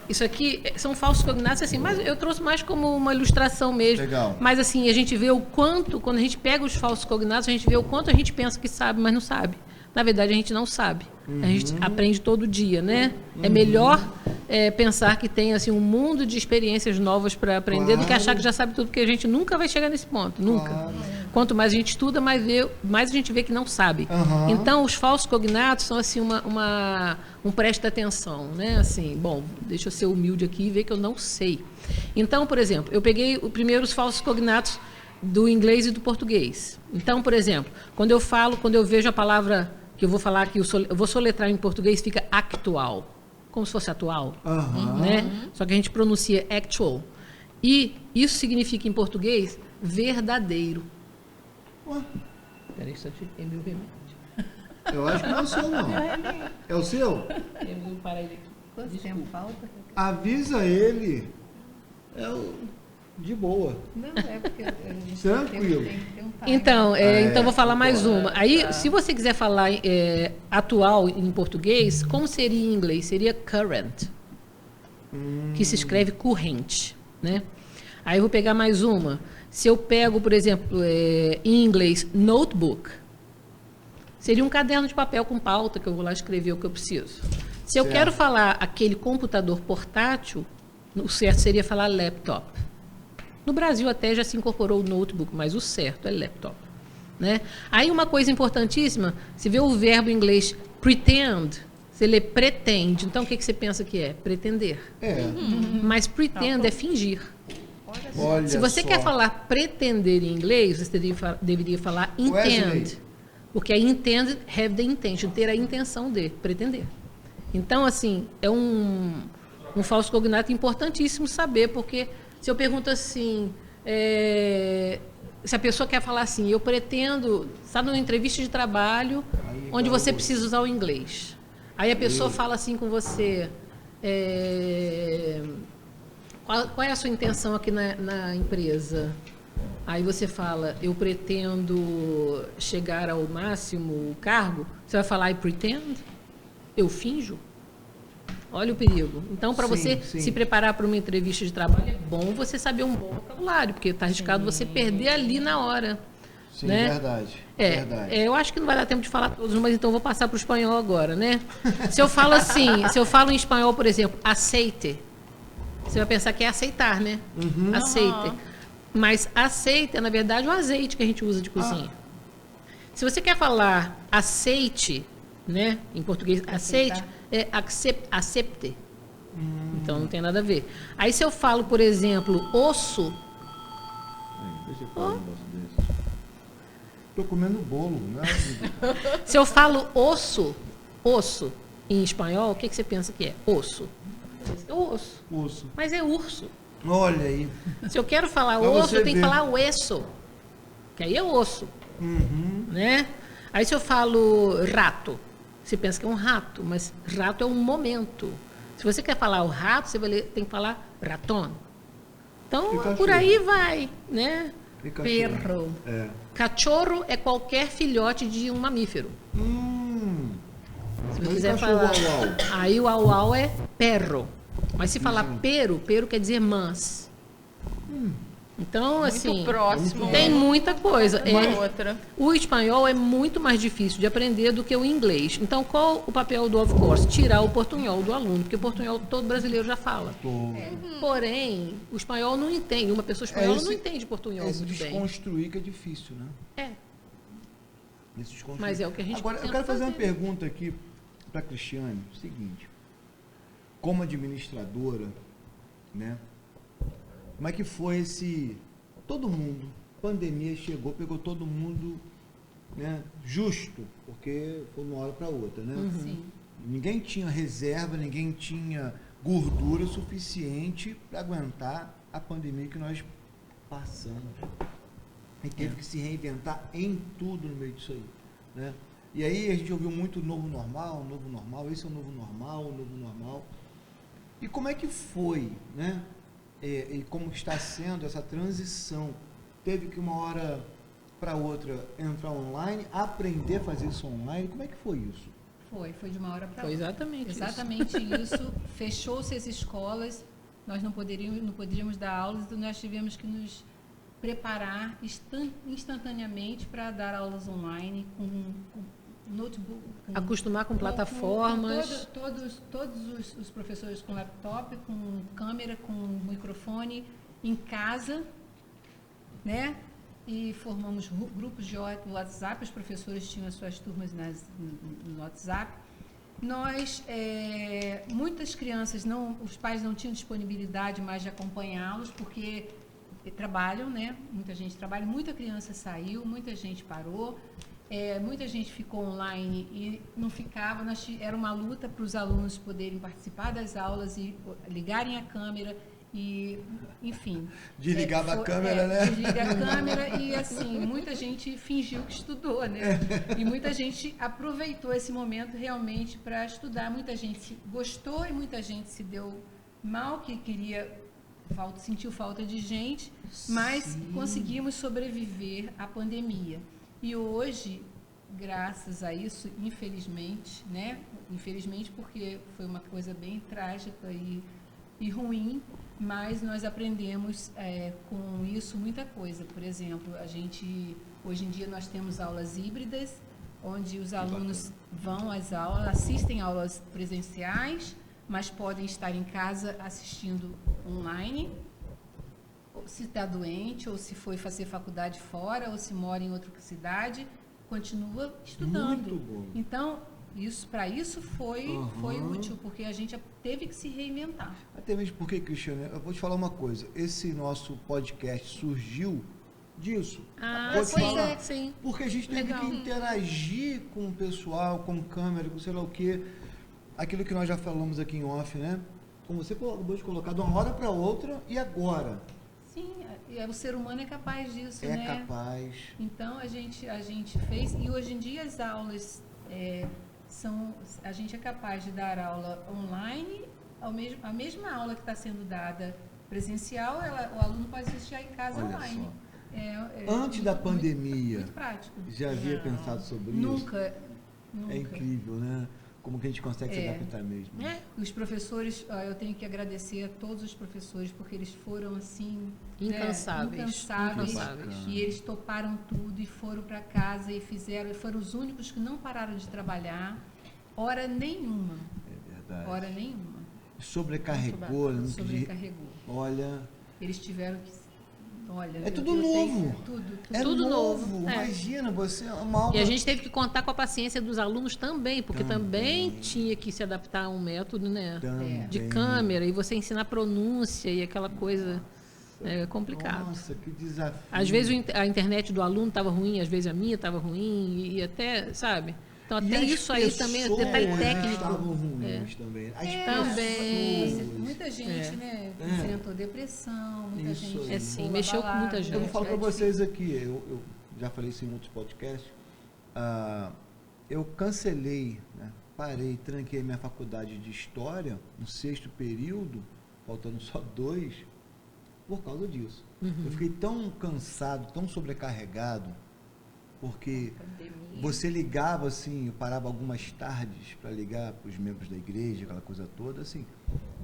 isso aqui são falsos cognatos, assim, mas eu trouxe mais como uma ilustração mesmo. Legal. Mas assim, a gente vê o quanto, quando a gente pega os falsos cognatos, a gente vê o quanto a gente pensa que sabe, mas não sabe. Na verdade, a gente não sabe. A gente aprende todo dia, né? É melhor pensar que tem assim, um mundo de experiências novas para aprender do que Claro. achar que já sabe tudo, porque a gente nunca vai chegar nesse ponto, nunca. Claro. Quanto mais a gente estuda, mais a gente vê que não sabe. Aham. Então, os falsos cognatos são assim um presta atenção, né? Assim, bom, deixa eu ser humilde aqui e ver que eu não sei. Então, por exemplo, eu peguei os falsos cognatos do inglês e do português. Então, por exemplo, quando eu vejo a palavra que eu vou falar aqui, eu vou soletrar em português, fica actual, como se fosse atual, né? Só que a gente pronuncia actual. E isso significa em português verdadeiro. Ué, Peraí, só é meu remédio. eu acho que não é o seu, não. É o seu? Eu vou parar ele aqui. Quanto tempo falta? Avisa ele. De boa. Não, é porque a gente Tranquilo. tem que ter um time. Então, então vou falar mais concordo. uma. Aí, se você quiser falar atual em português, como seria em inglês? Seria current, que se escreve corrente, né? Aí eu vou pegar mais uma. Se eu pego, por exemplo, em inglês, notebook, seria um caderno de papel com pauta que eu vou lá escrever o que eu preciso. Se eu Certo. quero falar aquele computador portátil, o certo seria falar laptop. No Brasil até já se incorporou o notebook, mas o certo é laptop, né? Aí uma coisa importantíssima, se vê o verbo em inglês pretend, você lê pretende, então o que você pensa que é? Pretender. Mas pretend é fingir. Olha Se você só. quer falar pretender em inglês, você deveria falar Wesley. intend. Porque é intend, have the intention, ter a intenção de, pretender. Então, assim, é um falso cognato importantíssimo saber, porque se eu pergunto assim, se a pessoa quer falar assim, eu pretendo, está numa entrevista de trabalho, onde você precisa usar o inglês. Aí a pessoa fala assim com você, qual é a sua intenção aqui na empresa? Aí você fala, eu pretendo chegar ao máximo cargo. Você vai falar, I pretend? Eu finjo? Olha o perigo. Então, para Sim, sim, sim. se preparar para uma entrevista de trabalho, é bom você saber um bom vocabulário, porque está arriscado você perder ali na hora. Sim, né? verdade. Verdade. Eu acho que não vai dar tempo de falar todos, mas então eu vou passar para o espanhol agora, né? Se eu falo assim, se eu falo em espanhol, por exemplo, aceite, você vai pensar que é aceitar, né? Aceite. Mas aceite é, na verdade, o azeite que a gente usa de cozinha. Se você quer falar aceite, né? Em português, aceite, é accepte. Então não tem nada a ver. Aí se eu falo, por exemplo, osso. Deixa eu falar um negócio desse. Tô comendo bolo, né? Se eu falo osso em espanhol, o que você pensa que é? Osso. É osso. Osso. Mas é urso. Olha aí. Se eu quero falar Pra osso, você eu tenho que ver. falar hueso. Que aí é osso. Né? Aí se eu falo rato, você pensa que é um rato, mas rato é um momento. Se você quer falar o rato, você tem que falar raton. Então, Pikachu. por aí vai, né? Pikachu. Perro. É. Cachorro é qualquer filhote de um mamífero. Se você Mas quiser cachorro falar. au-au? Aí o au-au é perro. Mas se falar pero quer dizer mãs. Então, assim, Muito próximo. tem muita coisa. Uma outra. O espanhol é muito mais difícil de aprender do que o inglês. Então, qual o papel do of course? Tirar o portunhol do aluno, porque o portunhol todo brasileiro já fala. Porém, o espanhol não entende. Uma pessoa espanhola não entende portunhol Esse muito bem. desconstruir que é difícil, né? Esse desconstruir. Mas é o que a gente Agora, eu tenta quero fazer uma fazer. pergunta aqui para a Cristiane. O seguinte. Como administradora, né? Como é que foi esse... Todo mundo, pandemia chegou, pegou todo mundo, né? Justo, porque foi uma hora para outra, né? Sim. Ninguém tinha reserva, ninguém tinha gordura suficiente para aguentar a pandemia que nós passamos. E teve que se reinventar em tudo no meio disso aí, né? E aí a gente ouviu muito novo normal, esse é o novo normal. E como é que foi, né? E como está sendo essa transição? Teve que uma hora para outra entrar online, aprender a fazer isso online. Como é que foi isso? Foi de uma hora para outra. Foi exatamente isso. Exatamente isso. Fechou-se as escolas, nós não poderíamos dar aulas, então nós tivemos que nos preparar instantaneamente para dar aulas online com notebook. Acostumar com plataformas. Todos os professores com laptop, com câmera, com microfone, em casa, né? E formamos grupos de WhatsApp, os professores tinham as suas turmas no WhatsApp. Nós, muitas crianças, os pais não tinham disponibilidade mais de acompanhá-los, porque trabalham, né? Muita gente trabalha, muita criança saiu, muita gente parou, muita gente ficou online e não ficava. Era uma luta para os alunos poderem participar das aulas e ligarem a câmera e, enfim. Desligava a câmera, né? Desliga a câmera e, assim, muita gente fingiu que estudou, né? E muita gente aproveitou esse momento realmente para estudar. Muita gente gostou e muita gente se deu mal, que sentiu falta de gente, mas conseguimos sobreviver à pandemia. E hoje, graças a isso, infelizmente, né? Infelizmente porque foi uma coisa bem trágica e ruim, mas nós aprendemos com isso muita coisa. Por exemplo, hoje em dia nós temos aulas híbridas, onde os alunos vão às aulas, assistem aulas presenciais, mas podem estar em casa assistindo online, se está doente, ou se foi fazer faculdade fora, ou se mora em outra cidade, continua estudando. Muito bom. Então, para isso foi útil, porque a gente teve que se reinventar. Até mesmo porque, Cristiane, eu vou te falar uma coisa, esse nosso podcast surgiu disso. Pois é, sim. Porque a gente teve que interagir com o pessoal, com câmera, com sei lá o quê. Aquilo que nós já falamos aqui em off, né? Como você acabou de colocar, de uma hora para outra e agora. Sim, o ser humano é capaz disso, né? É capaz. Então, a gente fez, e hoje em dia as aulas a gente é capaz de dar aula online, a mesma aula que está sendo dada presencial, o aluno pode assistir em casa. Olha online. Antes da pandemia, muito prático. Já havia pensado sobre Nunca. isso? É incrível, né? Como que a gente consegue se adaptar mesmo. Os professores, eu tenho que agradecer a todos os professores, porque eles foram assim incansáveis. E eles toparam tudo e foram para casa e foram os únicos que não pararam de trabalhar hora nenhuma. É verdade. Hora nenhuma. Sobrecarregou, né? Sobrecarregou. Olha, eles tiveram que é tudo novo. Tudo novo. Imagina, você é uma aula... E a gente teve que contar com a paciência dos alunos também, porque também tinha que se adaptar a um método, né? De câmera, e você ensinar pronúncia e aquela coisa. É complicado. Nossa, que desafio. Às vezes a internet do aluno estava ruim, às vezes a minha estava ruim, e até, sabe? Então até isso aí também é detalhe técnico. Estavam ruins também. Também. Muita gente, né, enfrentou depressão, muita gente mexeu com muita gente. Eu vou falar para vocês aqui, eu já falei isso em outros podcasts, eu cancelei, né, parei, tranquei minha faculdade de História no 6º período, faltando só 2, por causa disso. Eu fiquei tão cansado, tão sobrecarregado, porque você ligava assim, eu parava algumas tardes para ligar para os membros da igreja, aquela coisa toda, assim,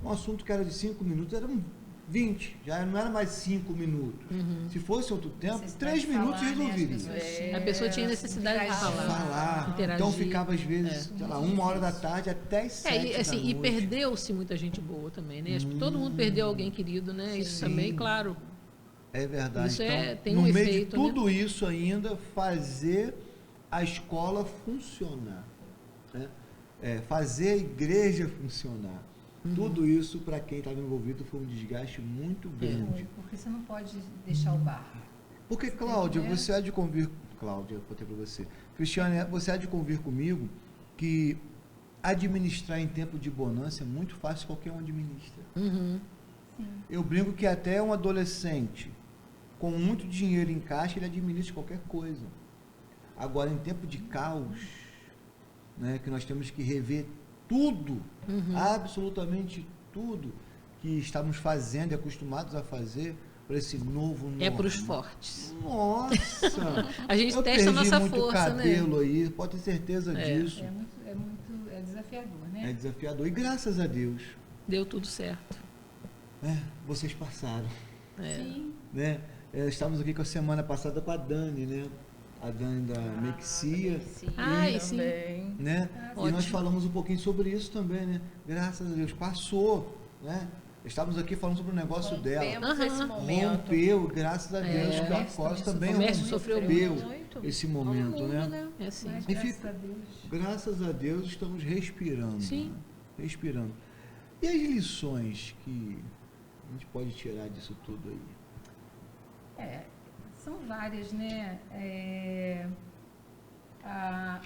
um assunto que era de 5 minutos, eram 20, já não era mais 5 minutos. Se fosse outro tempo, 3 minutos resolveria. A pessoa tinha necessidade de falar. Interagir. Então ficava às vezes, sei lá, 1h da tarde até as 7 da noite. E perdeu-se muita gente boa também, né? Todo mundo perdeu alguém querido, né? Isso também, claro. É verdade. Isso então, tem no um meio efeito, de tudo isso ainda, fazer a escola funcionar, né? Fazer a igreja funcionar. Tudo isso, para quem estava envolvido, foi um desgaste muito grande. Porque você não pode deixar o barco. Porque, Cláudia, você há de convir... Cláudia, eu botei para você. Cristiane, você há de convir comigo que administrar em tempo de bonança é muito fácil, qualquer um administra. Eu brinco que até um adolescente com muito dinheiro em caixa, ele administra qualquer coisa. Agora, em tempo de caos, né, que nós temos que rever tudo, absolutamente tudo que estamos fazendo e acostumados a fazer para esse novo normal. É para os fortes. Nossa! A gente testa a nossa muito força, cabelo aí, pode ter certeza disso. É desafiador, né? É desafiador. E graças a Deus. Deu tudo certo. Vocês passaram. Sim. Né? Estávamos aqui com a semana passada com a Dani, né? A Dani da Mexia. Sim. Né? E nós falamos um pouquinho sobre isso também, né? Graças a Deus, passou, né? Estávamos aqui falando sobre o negócio dela. Esse momento. Rompeu, graças a Deus, que a Costa também rompeu esse momento, né? É assim. E graças a Deus estamos respirando. Sim. Né? Respirando. E as lições que a gente pode tirar disso tudo aí? São várias, né? A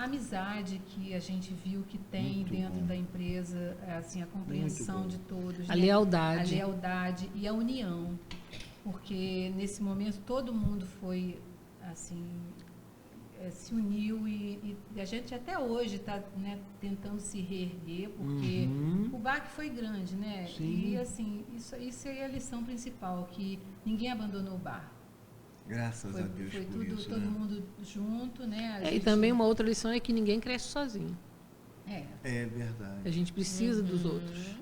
amizade que a gente viu que tem Muito dentro bom. da empresa, assim, a compreensão de todos. A né? lealdade. A lealdade e a união. Porque nesse momento todo mundo foi, assim, se uniu e a gente até hoje está, né, tentando se reerguer, porque o baque foi grande, né? Sim. E assim, isso é a lição principal, que ninguém abandonou o bar. Graças a Deus Foi por tudo, isso, todo né? mundo junto, né? E também uma outra lição é que ninguém cresce sozinho. É verdade. A gente precisa dos outros.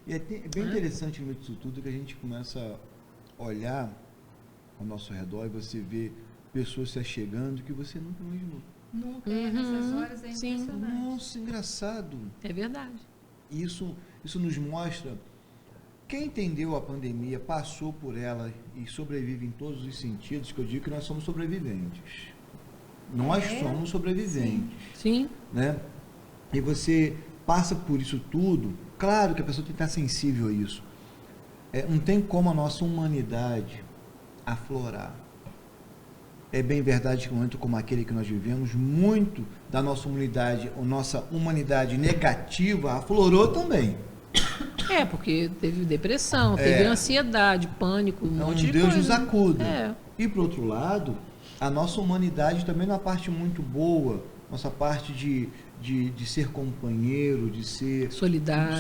E é bem interessante no meio disso tudo que a gente começa a olhar ao nosso redor e você vê pessoas se achegando que você nunca imaginou. Nunca, nessas horas é Sim. impressionante. Nossa, engraçado. É verdade. Isso nos mostra quem entendeu a pandemia, passou por ela e sobrevive em todos os sentidos, que eu digo que nós somos sobreviventes. Nós somos sobreviventes. Sim. Né? E você passa por isso tudo, claro que a pessoa tem que estar sensível a isso. Não tem como a nossa humanidade aflorar. É bem verdade que um momento como aquele que nós vivemos, muito da nossa humanidade negativa aflorou também. Porque teve depressão, teve ansiedade, pânico, um monte de Deus coisa. nos acuda. É. E, por outro lado, a nossa humanidade também é uma parte muito boa, nossa parte de ser companheiro, de ser Solidário,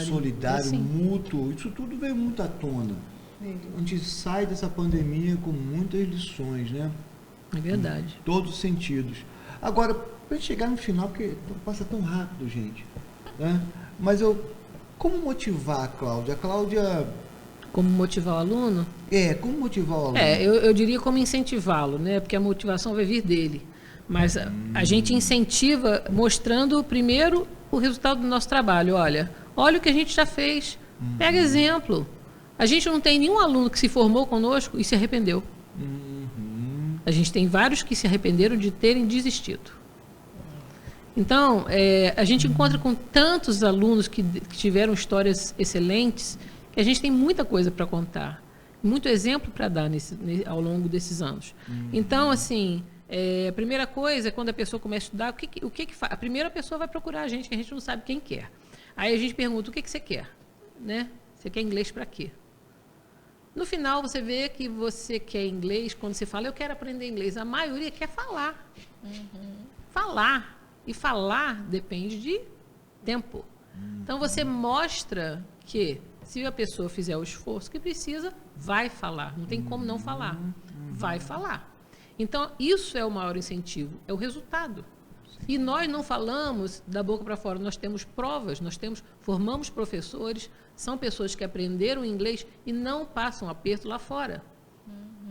assim. mútuo, isso tudo veio muito à tona. A gente sai dessa pandemia com muitas lições, né? É verdade. Em todos os sentidos. Agora, para chegar no final, porque passa tão rápido, gente, né? Mas como motivar a Cláudia? A Cláudia... Como motivar o aluno? Como motivar o aluno? Eu diria como incentivá-lo, né? Porque a motivação vai vir dele. Mas a gente incentiva mostrando primeiro o resultado do nosso trabalho. Olha o que a gente já fez. Pega exemplo. A gente não tem nenhum aluno que se formou conosco e se arrependeu. A gente tem vários que se arrependeram de terem desistido. Então, a gente encontra com tantos alunos que tiveram histórias excelentes que a gente tem muita coisa para contar, muito exemplo para dar ao longo desses anos. Então, assim, a primeira coisa é quando a pessoa começa a estudar, o que faz? A primeira pessoa vai procurar a gente, que a gente não sabe quem quer. Aí a gente pergunta, o que você quer? Né? Você quer inglês para quê? No final, você vê que você quer inglês, quando você fala, eu quero aprender inglês, a maioria quer falar. Falar. E falar depende de tempo. Então, você mostra que, se a pessoa fizer o esforço que precisa, vai falar. Não tem como não falar. Vai falar. Então, isso é o maior incentivo, é o resultado. E nós não falamos da boca para fora, nós temos provas, formamos professores, são pessoas que aprenderam inglês e não passam aperto lá fora.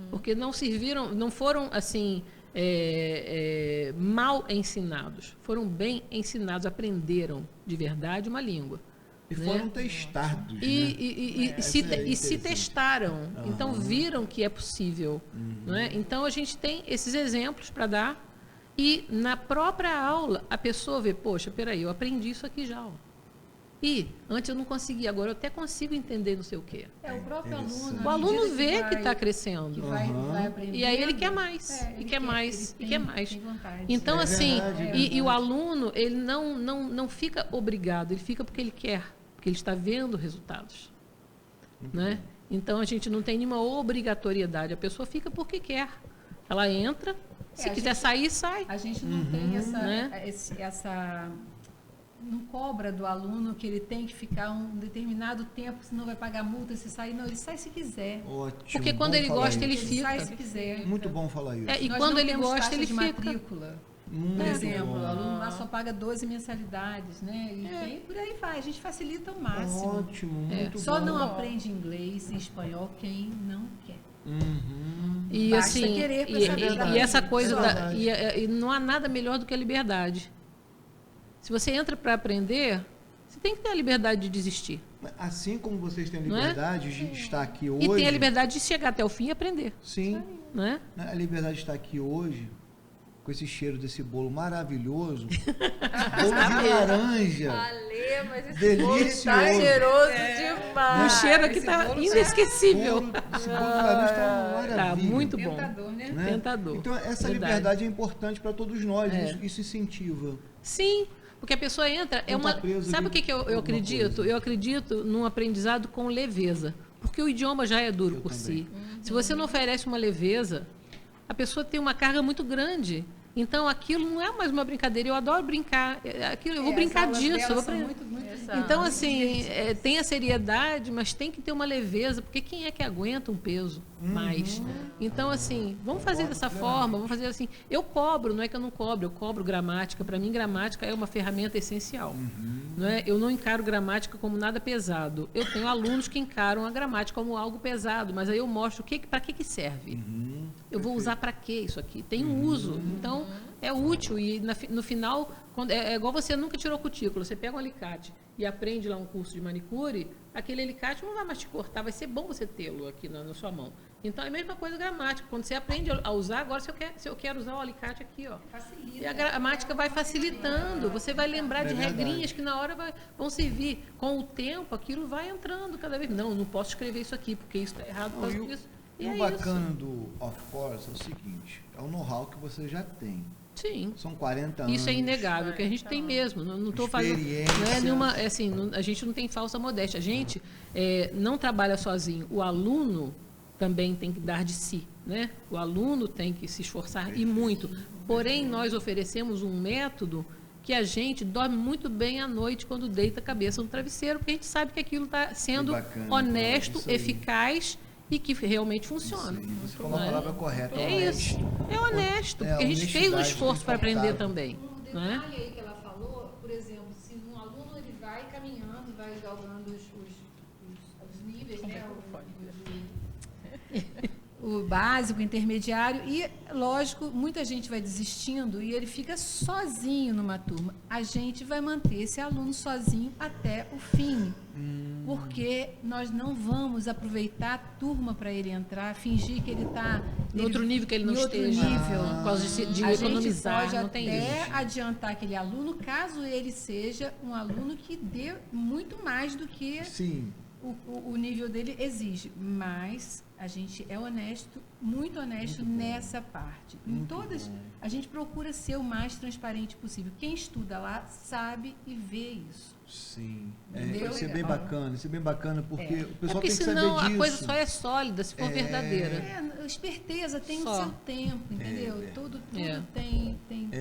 Porque não foram assim, mal ensinados, foram bem ensinados, aprenderam de verdade uma língua. E foram testados. E se testaram. Então, viram que é possível. Não é? Então, a gente tem esses exemplos para dar. E, na própria aula, a pessoa vê, poxa, peraí, eu aprendi isso aqui já. Ó. E, antes eu não conseguia, agora eu até consigo entender não sei o quê. O próprio aluno... O aluno vê que está crescendo. Que vai aprendendo. E aí ele quer mais, e quer mais, e quer mais. Tem vontade. Então, assim, verdade. e o aluno, ele não fica obrigado, ele fica porque ele quer, porque ele está vendo resultados. Né? Então, a gente não tem nenhuma obrigatoriedade, a pessoa fica porque quer. Ela entra, se quiser sair, sai. A gente não tem né? essa... Não cobra do aluno que ele tem que ficar um determinado tempo, senão vai pagar multa se sair. Não, ele sai se quiser. Ótimo. Porque quando ele gosta, ele fica. Sai se quiser. Muito bom falar isso. E Nós quando não ele temos gosta, taxa ele de fica. matrícula. Muito Por exemplo, bom. o aluno lá só paga 12 mensalidades, né? E por aí vai. A gente facilita o máximo. Ótimo, muito Só bom. não aprende inglês e espanhol quem não quer. E Basta assim, querer pra saber e essa coisa Verdade. e não há nada melhor do que a liberdade. Se você entra para aprender, você tem que ter a liberdade de desistir. Assim como vocês têm a Não é? liberdade de estar aqui hoje. E tem a liberdade de chegar até o fim e aprender. Sim. Não é? A liberdade de estar aqui hoje, com esse cheiro desse bolo maravilhoso. Bolo de laranja. Ale, mas esse Delicioso. bolo tá cheiroso demais. O cheiro aqui esse tá bolo inesquecível. Esse bolo de laranja tá uma Tá maravilha. muito bom. Tentador, né? Né? Tentador. Então, essa Verdade. liberdade é importante para todos nós, É. isso incentiva. Sim, porque a pessoa entra, Não tá preso sabe o de que eu alguma acredito? coisa. Eu acredito num aprendizado com leveza, porque o idioma já é duro Eu por também. si. Se você não oferece uma leveza, a pessoa tem uma carga muito grande. Então, aquilo não é mais uma brincadeira. Eu adoro brincar. Eu vou brincar disso. Eu vou aprender. Exato. Então, assim, tem a seriedade, mas tem que ter uma leveza, porque quem é que aguenta um peso mais? Então, assim, vamos fazer dessa forma, vamos fazer assim. Eu cobro, não é que eu não cobro, eu cobro gramática. Para mim, gramática é uma ferramenta essencial. Não é? Eu não encaro gramática como nada pesado. Eu tenho alunos que encaram a gramática como algo pesado, mas aí eu mostro para que serve. Eu vou usar para quê isso aqui? Tem um uso. Então, é útil. E no final, é igual você nunca tirou cutícula. Você pega um alicate e aprende lá um curso de manicure, aquele alicate não vai mais te cortar. Vai ser bom você tê-lo aqui na sua mão. Então, é a mesma coisa gramática. Quando você aprende a usar, agora se eu quero usar o alicate aqui, ó. Facilita. E a gramática vai facilitando. Você vai lembrar de verdade. regrinhas que na hora vão servir. Com o tempo, aquilo vai entrando cada vez. Não posso escrever isso aqui, porque isso está errado por causa disso. E o bacana do Of Course é o seguinte, é o know-how que você já tem. Sim. São 40 anos. Isso é inegável, que a gente tem mesmo. Não estou fazendo. Experiência. Não é nenhuma. A gente não tem falsa modéstia. A gente não trabalha sozinho. O aluno também tem que dar de si, né? O aluno tem que se esforçar e muito. Porém, nós oferecemos um método que a gente dorme muito bem à noite quando deita a cabeça no travesseiro, porque a gente sabe que aquilo está sendo bacana, honesto, isso aí. eficaz e que realmente funciona. Sim, você falou a Não é? palavra correta. É isso. É honesto, É, porque a gente fez o honestidade esforço para aprender infaltável. também. Um Não é? detalhe aí que ela falou, por exemplo, se um aluno ele vai caminhando, vai galgando os níveis, né? O básico, o intermediário e, lógico, muita gente vai desistindo e ele fica sozinho numa turma. A gente vai manter esse aluno sozinho até o fim, porque nós não vamos aproveitar a turma para ele entrar, fingir que ele está No outro nível que ele não em outro esteja. nível. Por causa de A gente economizar, pode não tem até isso. adiantar aquele aluno, caso ele seja um aluno que dê muito mais do que Sim. o nível dele exige, mas a gente é honesto, muito honesto nessa parte. Em todas, a gente procura ser o mais transparente possível. Quem estuda lá sabe e vê isso. Sim. Entendeu? Isso é bem bacana, porque o pessoal Porque tem que senão saber a disso. coisa só é sólida se for verdadeira. Esperteza tem Só. o seu tempo, entendeu? Tudo tem tempo.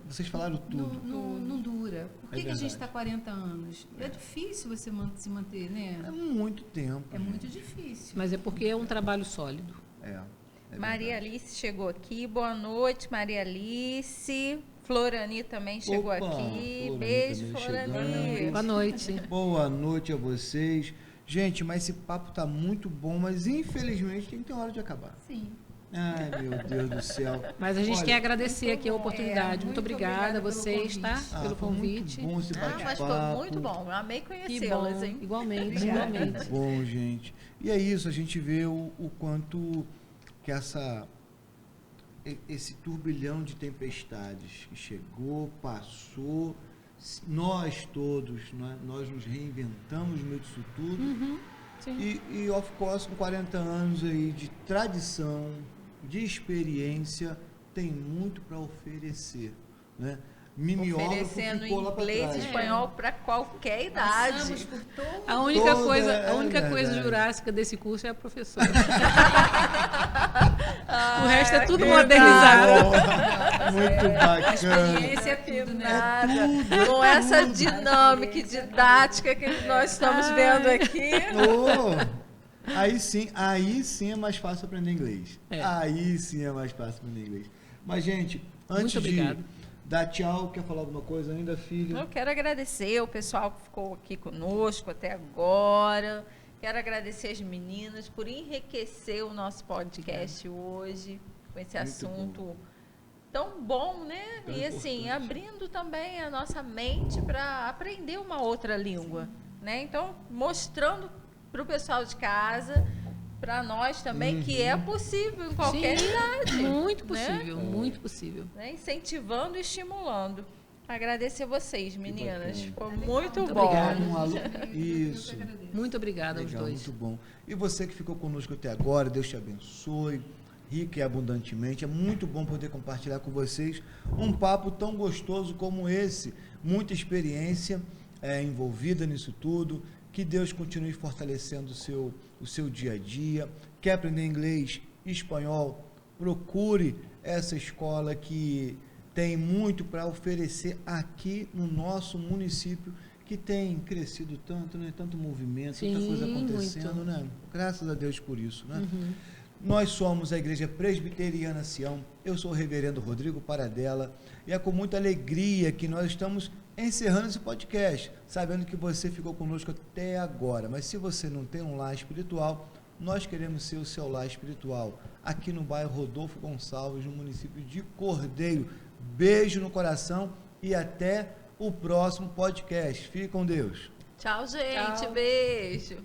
Vocês falaram tudo. Não dura. Por que a verdade. gente está 40 anos? É difícil você se manter, né? É muito tempo. É muito difícil. Mas é porque é um trabalho sólido. Maria Alice chegou aqui. Boa noite, Maria Alice. Florani também chegou Opa, aqui. Florani Beijo, também Florani. chegando. Boa noite. Boa noite a vocês. Gente, mas esse papo tá muito bom, mas infelizmente tem que ter hora de acabar. Sim. Ai, meu Deus do céu. Mas a gente Olha, quer agradecer aqui a oportunidade. muito muito obrigada a obrigada pelo vocês, tá? convite. Pelo foi convite. Muito bom esse Ah, bate-papo. mas foi muito bom. Eu amei Que conhecê-las, bom. hein? Igualmente, Obrigada. igualmente. Bom, gente. E é isso, a gente vê o quanto que esse turbilhão de tempestades que chegou, passou, nós todos, nós nos reinventamos no meio disso tudo. Sim. E of course, com 40 anos aí de tradição, de experiência, tem muito para oferecer, né? Mimeógrafo Oferecendo ficou lá pra inglês e trás. espanhol para qualquer idade. Passamos por todo A única Toda- a única é coisa verdade. jurássica desse curso é a professora. O resto é tudo que modernizado. Muito bacana. experiência é tudo, né? Nada. Com essa dinâmica e didática que nós estamos vendo aqui. Oh, aí sim é mais fácil aprender inglês. É. Aí sim é mais fácil aprender inglês. Mas, gente, antes Muito de obrigado. dar tchau, quer falar alguma coisa ainda, filho? Eu quero agradecer o pessoal que ficou aqui conosco até agora. Quero agradecer as meninas por enriquecer o nosso podcast hoje com esse Muito assunto tão bom, né? Tão E assim, importante. abrindo também a nossa mente para aprender uma outra língua, né? Então, mostrando para o pessoal de casa, para nós também, que é possível em qualquer Sim, idade. Muito né? possível, muito possível. Né? Incentivando e estimulando. Agradecer vocês, meninas. bacana. Ficou muito Muito bom. obrigada. Isso. Muito obrigada aos Legal, dois. muito bom. E você que ficou conosco até agora, Deus te abençoe, rica e abundantemente. É muito bom poder compartilhar com vocês um papo tão gostoso como esse. Muita experiência envolvida nisso tudo. Que Deus continue fortalecendo o seu dia a dia. Quer aprender inglês, espanhol? Procure essa escola que tem muito para oferecer aqui no nosso município, que tem crescido tanto, né? Tanto movimento, tanta coisa acontecendo, muito. né? Graças a Deus por isso, né? Nós somos a Igreja Presbiteriana Sião. Eu sou o reverendo Rodrigo Paradella e é com muita alegria que nós estamos encerrando esse podcast, sabendo que você ficou conosco até agora. Mas se você não tem um lar espiritual, nós queremos ser o seu lar espiritual, aqui no bairro Rodolfo Gonçalves, no município de Cordeiro. Beijo no coração e até o próximo podcast. Fique com Deus. Tchau, gente. Tchau. Beijo.